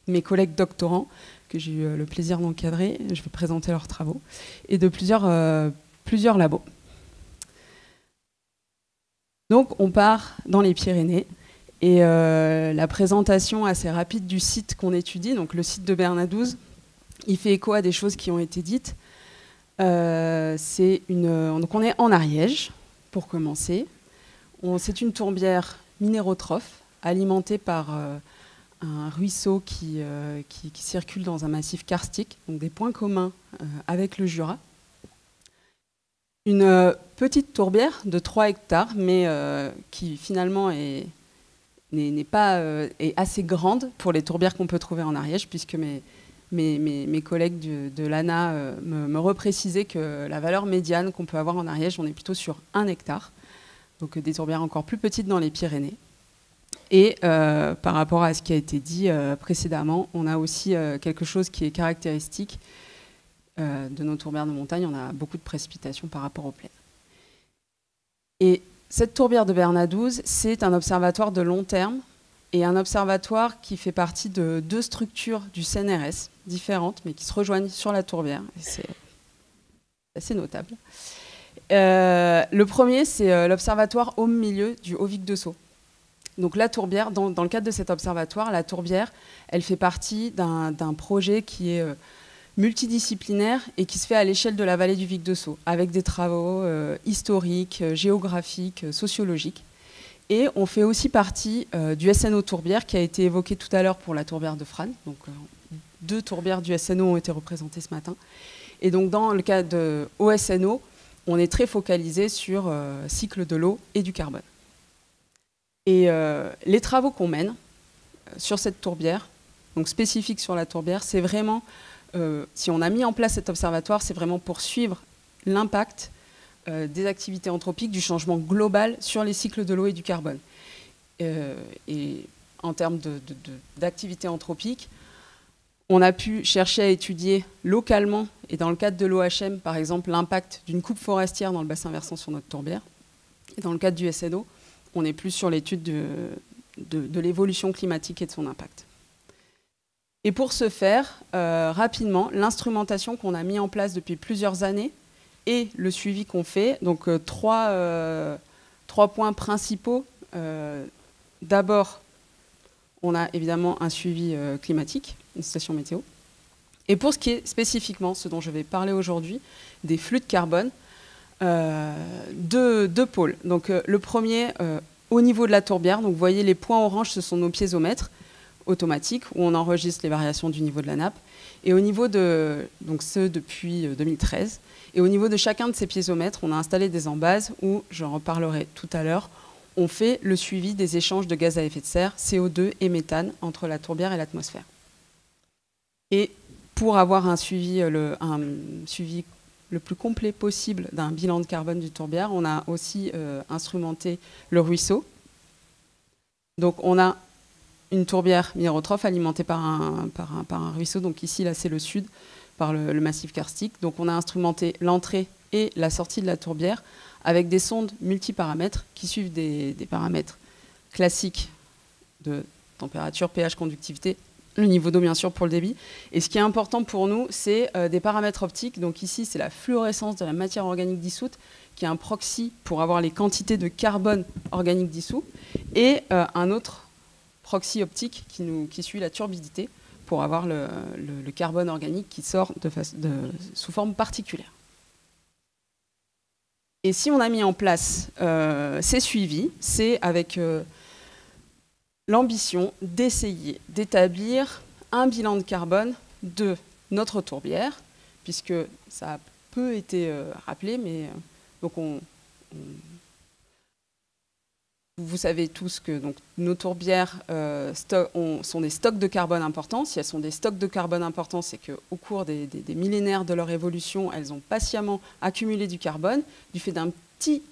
mes collègues doctorants, que j'ai eu le plaisir d'encadrer, je vais présenter leurs travaux, et de plusieurs labos. Donc on part dans les Pyrénées, et la présentation assez rapide du site qu'on étudie, donc le site de Bernadouze, il fait écho à des choses qui ont été dites. Donc on est en Ariège, pour commencer. C'est une tourbière minérotrophe, alimenté par un ruisseau qui circule dans un massif karstique, donc des points communs avec le Jura. Une petite tourbière de 3 hectares, mais qui finalement est assez grande pour les tourbières qu'on peut trouver en Ariège, puisque mes collègues de l'ANA me reprécisaient que la valeur médiane qu'on peut avoir en Ariège, on est plutôt sur 1 hectare, donc des tourbières encore plus petites dans les Pyrénées. Et par rapport à ce qui a été dit précédemment, on a aussi quelque chose qui est caractéristique de nos tourbières de montagne. On a beaucoup de précipitations par rapport aux plaines. Et cette tourbière de Bernadouze, c'est un observatoire de long terme et un observatoire qui fait partie de 2 structures du CNRS différentes, mais qui se rejoignent sur la tourbière. C'est assez notable. Le premier, c'est l'observatoire Aume Milieu du Haut-Vic de Sceaux. Donc la tourbière, dans le cadre de cet observatoire, la tourbière, elle fait partie d'un projet qui est multidisciplinaire et qui se fait à l'échelle de la vallée du Vic de Sceaux, avec des travaux historiques, géographiques, sociologiques. Et on fait aussi partie du SNO Tourbière, qui a été évoqué tout à l'heure pour la tourbière de Frasnes. Donc 2 tourbières du SNO ont été représentées ce matin. Et donc dans le cas de OSNO, on est très focalisé sur cycle de l'eau et du carbone. Et les travaux qu'on mène sur cette tourbière, donc spécifiques sur la tourbière, c'est vraiment, si on a mis en place cet observatoire, c'est vraiment pour suivre l'impact des activités anthropiques, du changement global sur les cycles de l'eau et du carbone. Et en termes d'activités anthropiques, on a pu chercher à étudier localement, et dans le cadre de l'OHM, par exemple, l'impact d'une coupe forestière dans le bassin versant sur notre tourbière. Et dans le cadre du SNO, on est plus sur l'étude de l'évolution climatique et de son impact. Et pour ce faire, rapidement, l'instrumentation qu'on a mis en place depuis plusieurs années et le suivi qu'on fait, donc 3 points principaux. D'abord, on a évidemment un suivi climatique, une station météo. Et pour ce qui est spécifiquement, ce dont je vais parler aujourd'hui, des flux de carbone, 2 pôles. Donc, le premier, au niveau de la tourbière, donc vous voyez les points orange, ce sont nos piézomètres automatiques où on enregistre les variations du niveau de la nappe. Et au niveau de, donc ceux depuis 2013, et au niveau de chacun de ces piézomètres, on a installé des embases où, j'en reparlerai tout à l'heure, on fait le suivi des échanges de gaz à effet de serre, CO2 et méthane entre la tourbière et l'atmosphère. Et pour avoir un suivi le plus complet possible d'un bilan de carbone du tourbière, on a aussi instrumenté le ruisseau. Donc on a une tourbière minérotrophe alimentée par un ruisseau, donc ici là c'est le sud, par le massif karstique. Donc on a instrumenté l'entrée et la sortie de la tourbière avec des sondes multiparamètres qui suivent des paramètres classiques de température, pH, conductivité, le niveau d'eau bien sûr pour le débit. Et ce qui est important pour nous, c'est des paramètres optiques. Donc ici, c'est la fluorescence de la matière organique dissoute, qui est un proxy pour avoir les quantités de carbone organique dissous, et un autre proxy optique qui suit la turbidité pour avoir le carbone organique qui sort sous forme particulière. Et si on a mis en place ces suivis, c'est avec l'ambition d'essayer d'établir un bilan de carbone de notre tourbière, puisque ça a peu été rappelé, mais donc vous savez tous que donc, nos tourbières sont des stocks de carbone importants. Si elles sont des stocks de carbone importants, c'est qu'au cours des millénaires de leur évolution, elles ont patiemment accumulé du carbone du fait d'un petit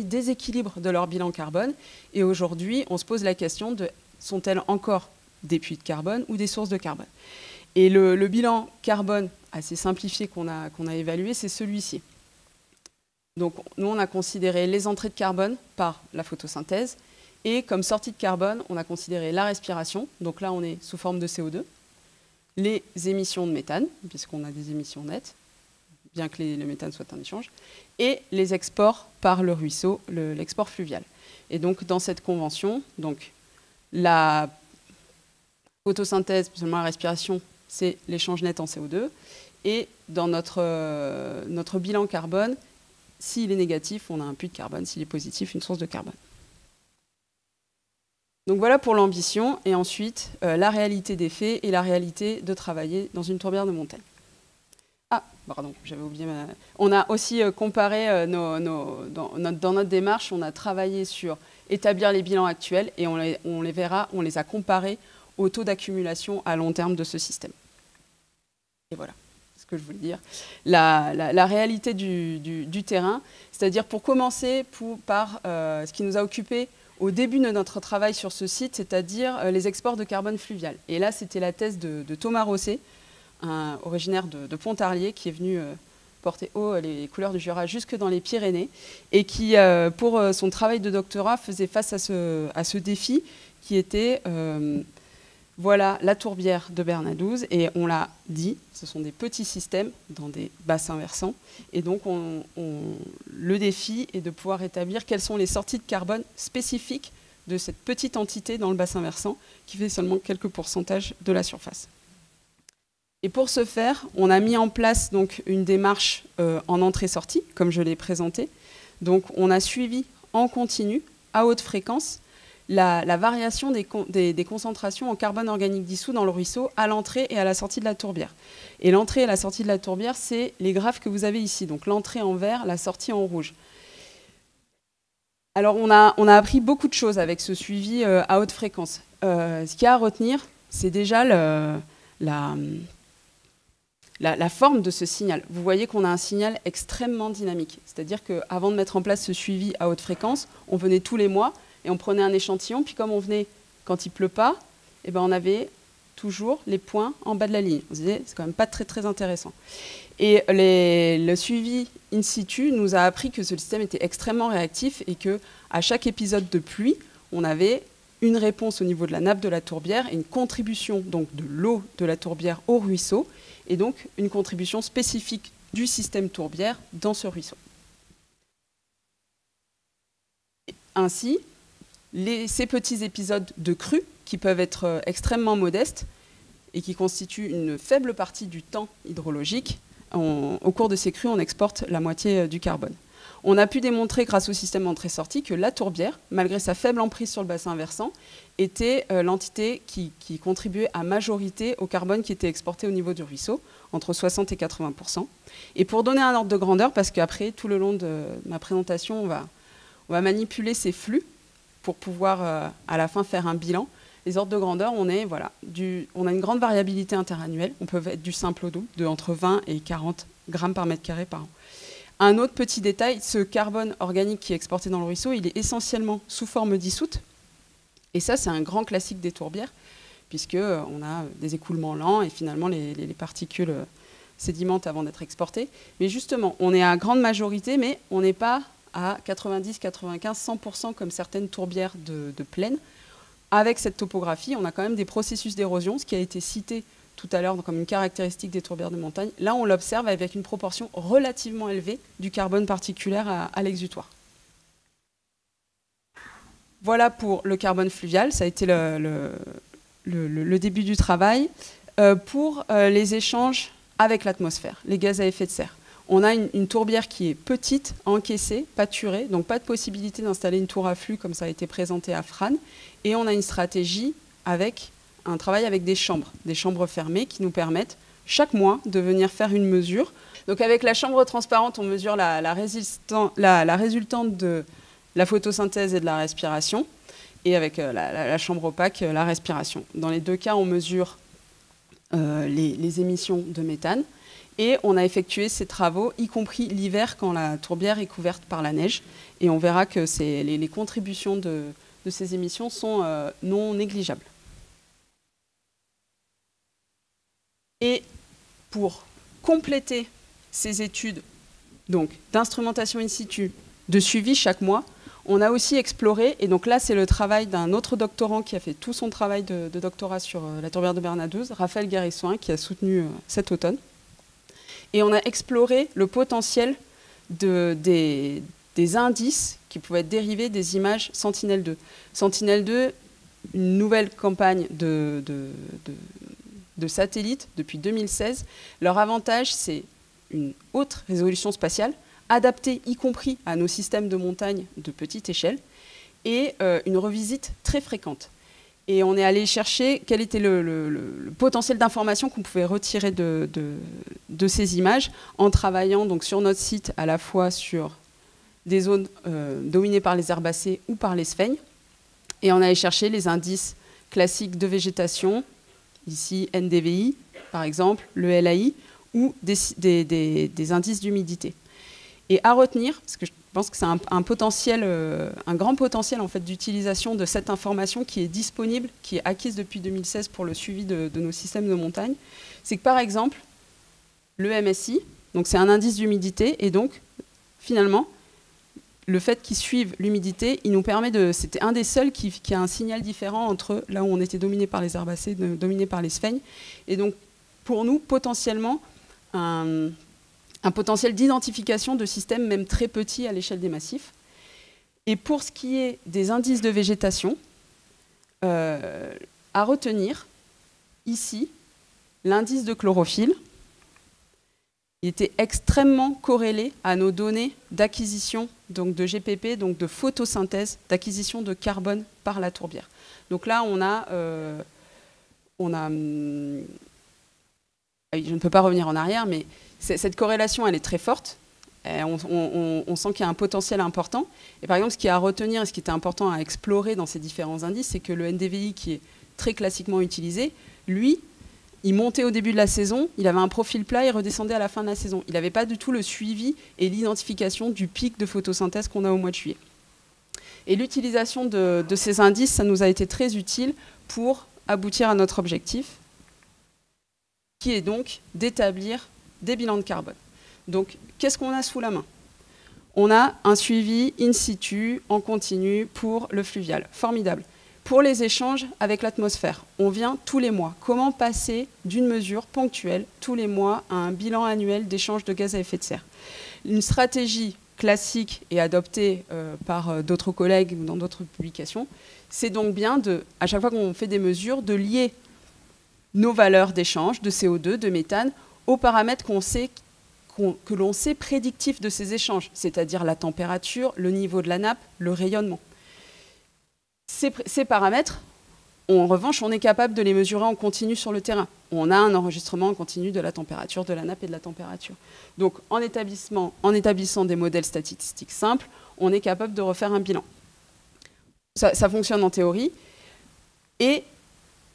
déséquilibre de leur bilan carbone. Et aujourd'hui, on se pose la question de sont-elles encore des puits de carbone ou des sources de carbone? Et le bilan carbone assez simplifié qu'on a évalué, c'est celui-ci. Donc nous, on a considéré les entrées de carbone par la photosynthèse et comme sortie de carbone, on a considéré la respiration. Donc là, on est sous forme de CO2, les émissions de méthane, puisqu'on a des émissions nettes, bien que le méthane soit un échange, et les exports par le ruisseau, l'export fluvial. Et donc dans cette convention, donc, la photosynthèse, seulement la respiration, c'est l'échange net en CO2. Et dans notre bilan carbone, s'il est négatif, on a un puits de carbone. S'il est positif, une source de carbone. Donc voilà pour l'ambition, et ensuite la réalité des faits et la réalité de travailler dans une tourbière de montagne. Ah, pardon, j'avais oublié On a aussi comparé dans notre démarche, on a travaillé sur établir les bilans actuels et on les verra, on les a comparés au taux d'accumulation à long terme de ce système. Et voilà ce que je voulais dire. La réalité du terrain, c'est-à-dire pour commencer par ce qui nous a occupé au début de notre travail sur ce site, c'est-à-dire les exports de carbone fluvial. Et là, c'était la thèse de Thomas Rosset, originaire de Pontarlier, qui est venu porter haut les couleurs du Jura jusque dans les Pyrénées, et qui, pour son travail de doctorat, faisait face à ce défi qui était, voilà, la tourbière de Bernadouze, et on l'a dit, ce sont des petits systèmes dans des bassins versants, et donc le défi est de pouvoir établir quelles sont les sorties de carbone spécifiques de cette petite entité dans le bassin versant, qui fait seulement quelques pourcentages de la surface. Et pour ce faire, on a mis en place donc une démarche en entrée-sortie, comme je l'ai présenté. Donc on a suivi en continu, à haute fréquence, la variation des concentrations en carbone organique dissous dans le ruisseau à l'entrée et à la sortie de la tourbière. Et l'entrée et la sortie de la tourbière, c'est les graphes que vous avez ici. Donc l'entrée en vert, la sortie en rouge. Alors on a appris beaucoup de choses avec ce suivi à haute fréquence. Ce qu'il y a à retenir, c'est déjà la forme de ce signal. Vous voyez qu'on a un signal extrêmement dynamique. C'est-à-dire qu'avant de mettre en place ce suivi à haute fréquence, on venait tous les mois et on prenait un échantillon. Puis comme on venait quand il ne pleut pas, eh ben on avait toujours les points en bas de la ligne. On se disait, c'est quand même pas très, très intéressant. Et le suivi in situ nous a appris que ce système était extrêmement réactif et qu'à chaque épisode de pluie, on avait une réponse au niveau de la nappe de la tourbière et une contribution donc, de l'eau de la tourbière au ruisseau, et donc une contribution spécifique du système tourbière dans ce ruisseau. Ainsi, ces petits épisodes de crue, qui peuvent être extrêmement modestes et qui constituent une faible partie du temps hydrologique, au cours de ces crues, on exporte la moitié du carbone. On a pu démontrer, grâce au système entrée-sortie, que la tourbière, malgré sa faible emprise sur le bassin versant, était l'entité qui contribuait à majorité au carbone qui était exporté au niveau du ruisseau, entre 60 et 80%. Et pour donner un ordre de grandeur, parce qu'après, tout le long de ma présentation, on va manipuler ces flux pour pouvoir, à la fin, faire un bilan. Les ordres de grandeur, on a une grande variabilité interannuelle. On peut être du simple au double, de entre 20 et 40 grammes par mètre carré par an. Un autre petit détail, ce carbone organique qui est exporté dans le ruisseau, il est essentiellement sous forme dissoute. Et ça, c'est un grand classique des tourbières, puisqu'on a des écoulements lents et finalement les particules sédimentent avant d'être exportées. Mais justement, on est à grande majorité, mais on n'est pas à 90, 95, 100% comme certaines tourbières de plaine. Avec cette topographie, on a quand même des processus d'érosion, ce qui a été cité tout à l'heure comme une caractéristique des tourbières de montagne. Là, on l'observe avec une proportion relativement élevée du carbone particulaire à l'exutoire. Voilà pour le carbone fluvial, ça a été le début du travail. Pour les échanges avec l'atmosphère, les gaz à effet de serre. On a une tourbière qui est petite, encaissée, pâturée, donc pas de possibilité d'installer une tour à flux comme ça a été présenté à Fran. Et on a une stratégie avec un travail avec des chambres fermées qui nous permettent chaque mois de venir faire une mesure. Donc avec la chambre transparente, on mesure la résultante de la photosynthèse et de la respiration, et avec la chambre opaque, la respiration. Dans les deux cas, on mesure les émissions de méthane, et on a effectué ces travaux, y compris l'hiver quand la tourbière est couverte par la neige, et on verra que les contributions de ces émissions sont non négligeables. Et pour compléter ces études d'instrumentation in situ, de suivi chaque mois, on a aussi exploré, et donc là c'est le travail d'un autre doctorant qui a fait tout son travail de doctorat sur la tourbière de Bernadouze, Raphaël Guérissoin, qui a soutenu cet automne. Et on a exploré le potentiel des indices qui pouvaient être dérivés des images Sentinelle-2. Sentinelle-2, une nouvelle campagne de satellites depuis 2016. Leur avantage, c'est une haute résolution spatiale, adaptée y compris à nos systèmes de montagne de petite échelle, et une revisite très fréquente. Et on est allé chercher quel était le potentiel d'information qu'on pouvait retirer de ces images en travaillant donc sur notre site à la fois sur des zones dominées par les herbacées ou par les sphènes. Et on allait chercher les indices classiques de végétation, ici NDVI par exemple, le LAI, ou des indices d'humidité. Et à retenir, parce que je pense que c'est un grand potentiel en fait, d'utilisation de cette information qui est disponible, qui est acquise depuis 2016 pour le suivi de nos systèmes de montagne, c'est que par exemple, le MSI, donc c'est un indice d'humidité, et donc finalement, le fait qu'ils suivent l'humidité, il nous permet de... C'était un des seuls qui a un signal différent entre là où on était dominé par les herbacées, dominé par les sphènes, et donc pour nous, potentiellement, un potentiel d'identification de systèmes même très petits à l'échelle des massifs. Et pour ce qui est des indices de végétation, à retenir, ici, l'indice de chlorophylle, il était extrêmement corrélé à nos données d'acquisition donc de GPP, donc de photosynthèse, d'acquisition de carbone par la tourbière. Donc là, je ne peux pas revenir en arrière, mais cette corrélation, elle est très forte. On sent qu'il y a un potentiel important. Et par exemple, ce qui est à retenir et ce qui était important à explorer dans ces différents indices, c'est que le NDVI, qui est très classiquement utilisé, lui, il montait au début de la saison, il avait un profil plat et redescendait à la fin de la saison. Il n'avait pas du tout le suivi et l'identification du pic de photosynthèse qu'on a au mois de juillet. Et l'utilisation de ces indices, ça nous a été très utile pour aboutir à notre objectif, qui est donc d'établir des bilans de carbone. Donc, qu'est-ce qu'on a sous la main? On a un suivi in situ, en continu, pour le fluvial. Formidable. Pour les échanges avec l'atmosphère, on vient tous les mois. Comment passer d'une mesure ponctuelle tous les mois à un bilan annuel d'échange de gaz à effet de serre? Une stratégie classique et adoptée par d'autres collègues ou dans d'autres publications, c'est donc bien, à chaque fois qu'on fait des mesures, de lier nos valeurs d'échange de CO2, de méthane, aux paramètres que l'on sait prédictifs de ces échanges, c'est-à-dire la température, le niveau de la nappe, le rayonnement. Ces paramètres, en revanche, on est capable de les mesurer en continu sur le terrain. On a un enregistrement en continu de la température, de la nappe et de la température. Donc, en établissant des modèles statistiques simples, on est capable de refaire un bilan. Ça fonctionne en théorie. Et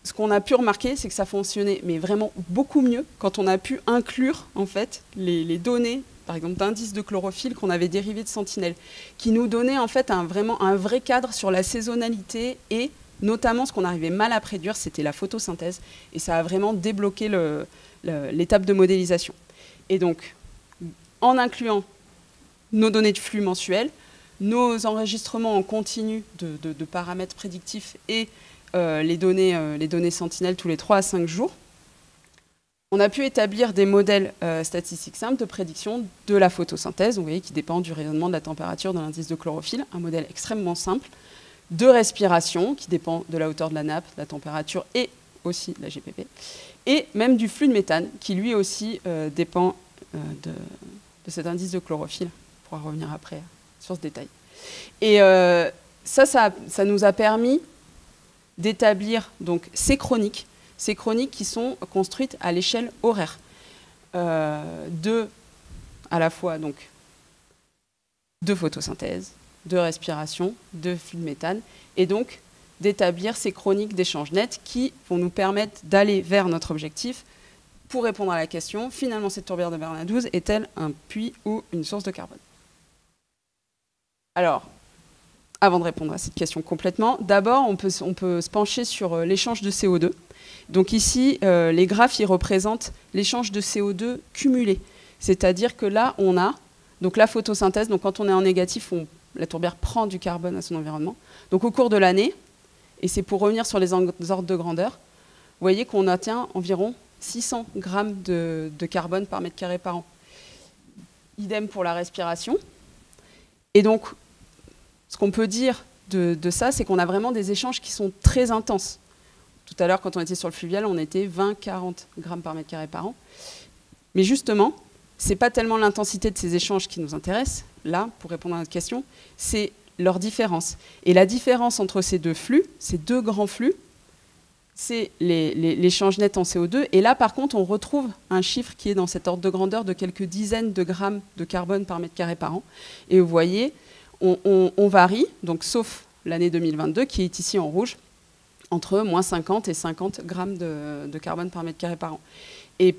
ce qu'on a pu remarquer, c'est que ça fonctionnait mais vraiment beaucoup mieux quand on a pu inclure en fait, les données, par exemple d'indices de chlorophylle qu'on avait dérivés de Sentinelle, qui nous donnaient en fait un vrai cadre sur la saisonnalité et notamment ce qu'on arrivait mal à prédire, c'était la photosynthèse. Et ça a vraiment débloqué l'étape de modélisation. Et donc, en incluant nos données de flux mensuels, nos enregistrements en continu de paramètres prédictifs et les données Sentinelle tous les 3 à 5 jours, on a pu établir des modèles statistiques simples de prédiction de la photosynthèse, vous voyez, qui dépend du rayonnement, de la température, de l'indice de chlorophylle, un modèle extrêmement simple, de respiration, qui dépend de la hauteur de la nappe, de la température et aussi de la GPP, et même du flux de méthane, qui lui aussi dépend de cet indice de chlorophylle. On pourra revenir après sur ce détail. Et ça nous a permis d'établir donc ces chroniques qui sont construites à l'échelle horaire, à la fois donc de photosynthèse, de respiration, de flux de méthane, et donc d'établir ces chroniques d'échange net qui vont nous permettre d'aller vers notre objectif pour répondre à la question, finalement cette tourbière de Bernat-12 est-elle un puits ou une source de carbone? Alors, avant de répondre à cette question complètement, d'abord on peut se pencher sur l'échange de CO2. Donc ici, les graphes ils représentent l'échange de CO2 cumulé. C'est-à-dire que là, on a donc la photosynthèse. Donc quand on est en négatif, la tourbière prend du carbone à son environnement. Donc au cours de l'année, et c'est pour revenir sur les ordres de grandeur, vous voyez qu'on atteint environ 600 grammes de carbone par mètre carré par an. Idem pour la respiration. Et donc, ce qu'on peut dire de ça, c'est qu'on a vraiment des échanges qui sont très intenses. Tout à l'heure, quand on était sur le fluvial, on était 20-40 grammes par mètre carré par an. Mais justement, ce n'est pas tellement l'intensité de ces échanges qui nous intéresse, là, pour répondre à notre question, c'est leurs différences. Et la différence entre ces deux flux, ces deux grands flux, c'est l'échange net en CO2. Et là, par contre, on retrouve un chiffre qui est dans cet ordre de grandeur de quelques dizaines de grammes de carbone par mètre carré par an. Et vous voyez, on varie, donc sauf l'année 2022, qui est ici en rouge, entre moins 50 et 50 grammes de carbone par mètre carré par an. Et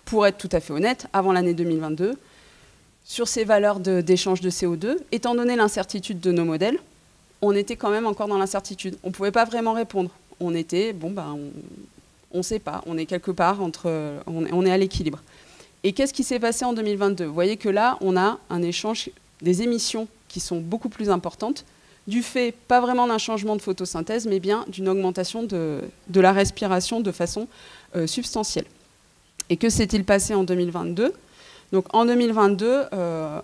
pour être tout à fait honnête, avant l'année 2022, sur ces valeurs d'échange de CO2, étant donné l'incertitude de nos modèles, on était quand même encore dans l'incertitude. On ne pouvait pas vraiment répondre. On était, on ne sait pas, on est quelque part on est à l'équilibre. Et qu'est-ce qui s'est passé en 2022? Vous voyez que là, on a un échange, des émissions qui sont beaucoup plus importantes, du fait, pas vraiment d'un changement de photosynthèse, mais bien d'une augmentation de la respiration de façon substantielle. Et que s'est-il passé en 2022? Donc en 2022,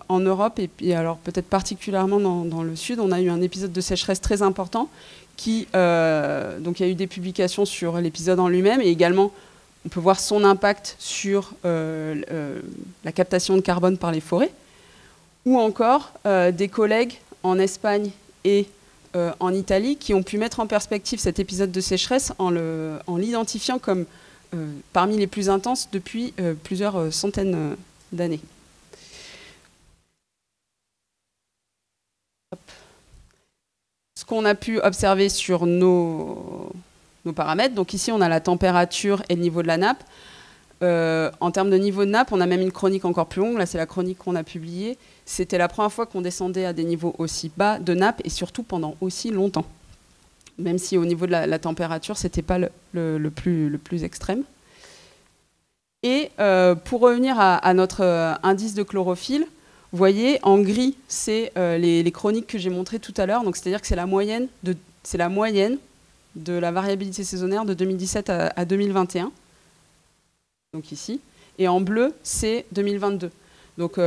en Europe, et puis alors peut-être particulièrement dans le Sud, on a eu un épisode de sécheresse très important. Donc il y a eu des publications sur l'épisode en lui-même, et également on peut voir son impact sur la captation de carbone par les forêts, ou encore des collègues en Espagne et en Italie qui ont pu mettre en perspective cet épisode de sécheresse en l'identifiant comme parmi les plus intenses depuis plusieurs centaines d'années. Ce qu'on a pu observer sur nos paramètres, donc ici on a la température et le niveau de la nappe. En termes de niveau de nappe, on a même une chronique encore plus longue, là c'est la chronique qu'on a publiée. C'était la première fois qu'on descendait à des niveaux aussi bas de nappe et surtout pendant aussi longtemps. Même si au niveau de la température, ce n'était pas le plus extrême. Et pour revenir à notre indice de chlorophylle, vous voyez, en gris, c'est les chroniques que j'ai montrées tout à l'heure. Donc c'est-à-dire que c'est la moyenne de la variabilité saisonnière de 2017 à 2021. Donc ici. Et en bleu, c'est 2022. Donc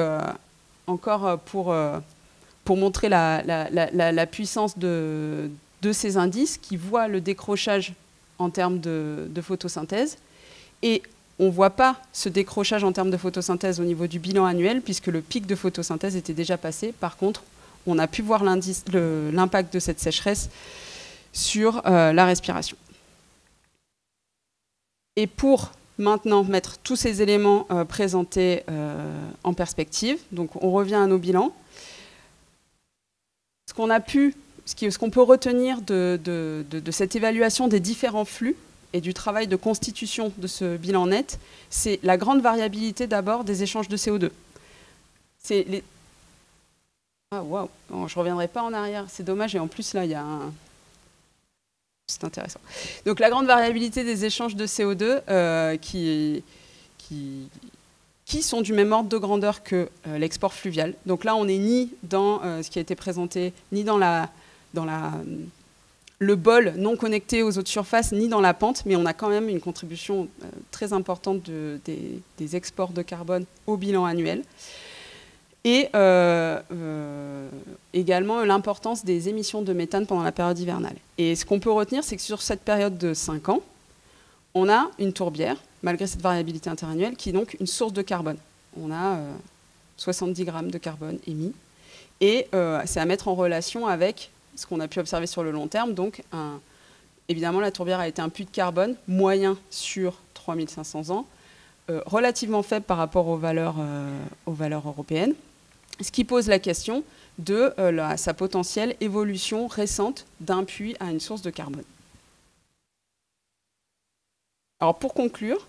encore pour montrer la puissance de ces indices qui voient le décrochage en termes de photosynthèse. Et on ne voit pas ce décrochage en termes de photosynthèse au niveau du bilan annuel, puisque le pic de photosynthèse était déjà passé. Par contre, on a pu voir l'impact de cette sécheresse sur la respiration. Et pour maintenant mettre tous ces éléments présentés en perspective, donc on revient à nos bilans. Ce qu'on peut retenir de cette évaluation des différents flux et du travail de constitution de ce bilan net, c'est la grande variabilité d'abord des échanges de CO2. Ah waouh, je ne reviendrai pas en arrière, c'est dommage, et en plus là il y a un... C'est intéressant. Donc la grande variabilité des échanges de CO2 qui sont du même ordre de grandeur que l'export fluvial. Donc là on n'est ni dans ce qui a été présenté, ni dans le bol non connecté aux eaux de surface, ni dans la pente, mais on a quand même une contribution très importante des exports de carbone au bilan annuel. Et également l'importance des émissions de méthane pendant la période hivernale. Et ce qu'on peut retenir, c'est que sur cette période de 5 ans, on a une tourbière, malgré cette variabilité interannuelle, qui est donc une source de carbone. On a 70 grammes de carbone émis. Et c'est à mettre en relation avec ce qu'on a pu observer sur le long terme. Donc, évidemment, la tourbière a été un puits de carbone moyen sur 3500 ans, relativement faible par rapport aux valeurs européennes, ce qui pose la question de sa potentielle évolution récente d'un puits à une source de carbone. Alors pour conclure,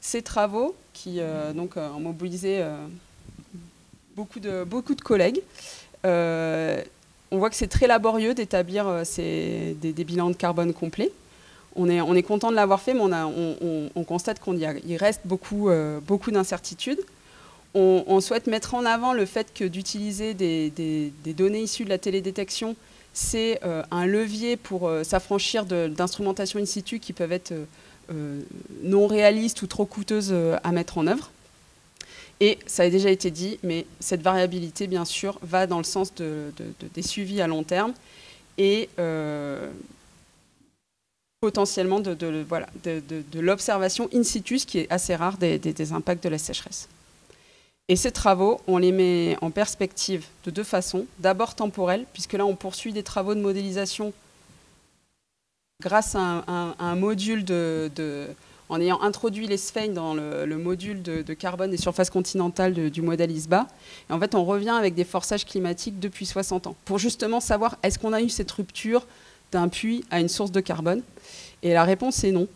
ces travaux qui ont mobilisé beaucoup de collègues, on voit que c'est très laborieux d'établir des bilans de carbone complets. On est content de l'avoir fait, mais on constate qu'il reste beaucoup d'incertitudes. On souhaite mettre en avant le fait que d'utiliser des données issues de la télédétection, c'est un levier pour s'affranchir d'instrumentations in situ qui peuvent être non réalistes ou trop coûteuses à mettre en œuvre. Et ça a déjà été dit, mais cette variabilité, bien sûr, va dans le sens des suivis à long terme et potentiellement de l'observation in situ, ce qui est assez rare des impacts de la sécheresse. Et ces travaux, on les met en perspective de deux façons. D'abord temporelle, puisque là, on poursuit des travaux de modélisation grâce à un module en ayant introduit les sphènes dans le module de carbone des surfaces continentales du modèle ISBA. Et en fait, on revient avec des forçages climatiques depuis 60 ans, pour justement savoir est-ce qu'on a eu cette rupture d'un puits à une source de carbone. Et la réponse est non.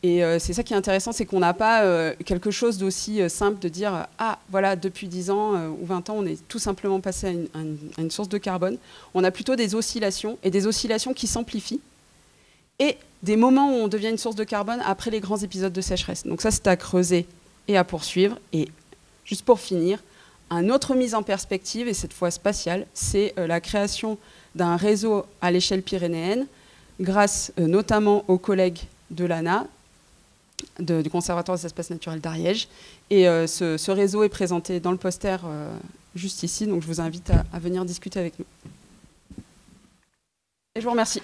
Et c'est ça qui est intéressant, c'est qu'on n'a pas quelque chose d'aussi simple de dire « Ah, voilà, depuis 10 ans ou 20 ans, on est tout simplement passé à une source de carbone ». On a plutôt des oscillations, et des oscillations qui s'amplifient, et des moments où on devient une source de carbone après les grands épisodes de sécheresse. Donc ça, c'est à creuser et à poursuivre. Et juste pour finir, une autre mise en perspective, et cette fois spatiale, c'est la création d'un réseau à l'échelle pyrénéenne, grâce notamment aux collègues de l'ANA, du Conservatoire des espaces naturels d'Ariège. Et ce réseau est présenté dans le poster juste ici, donc je vous invite à venir discuter avec nous. Et je vous remercie.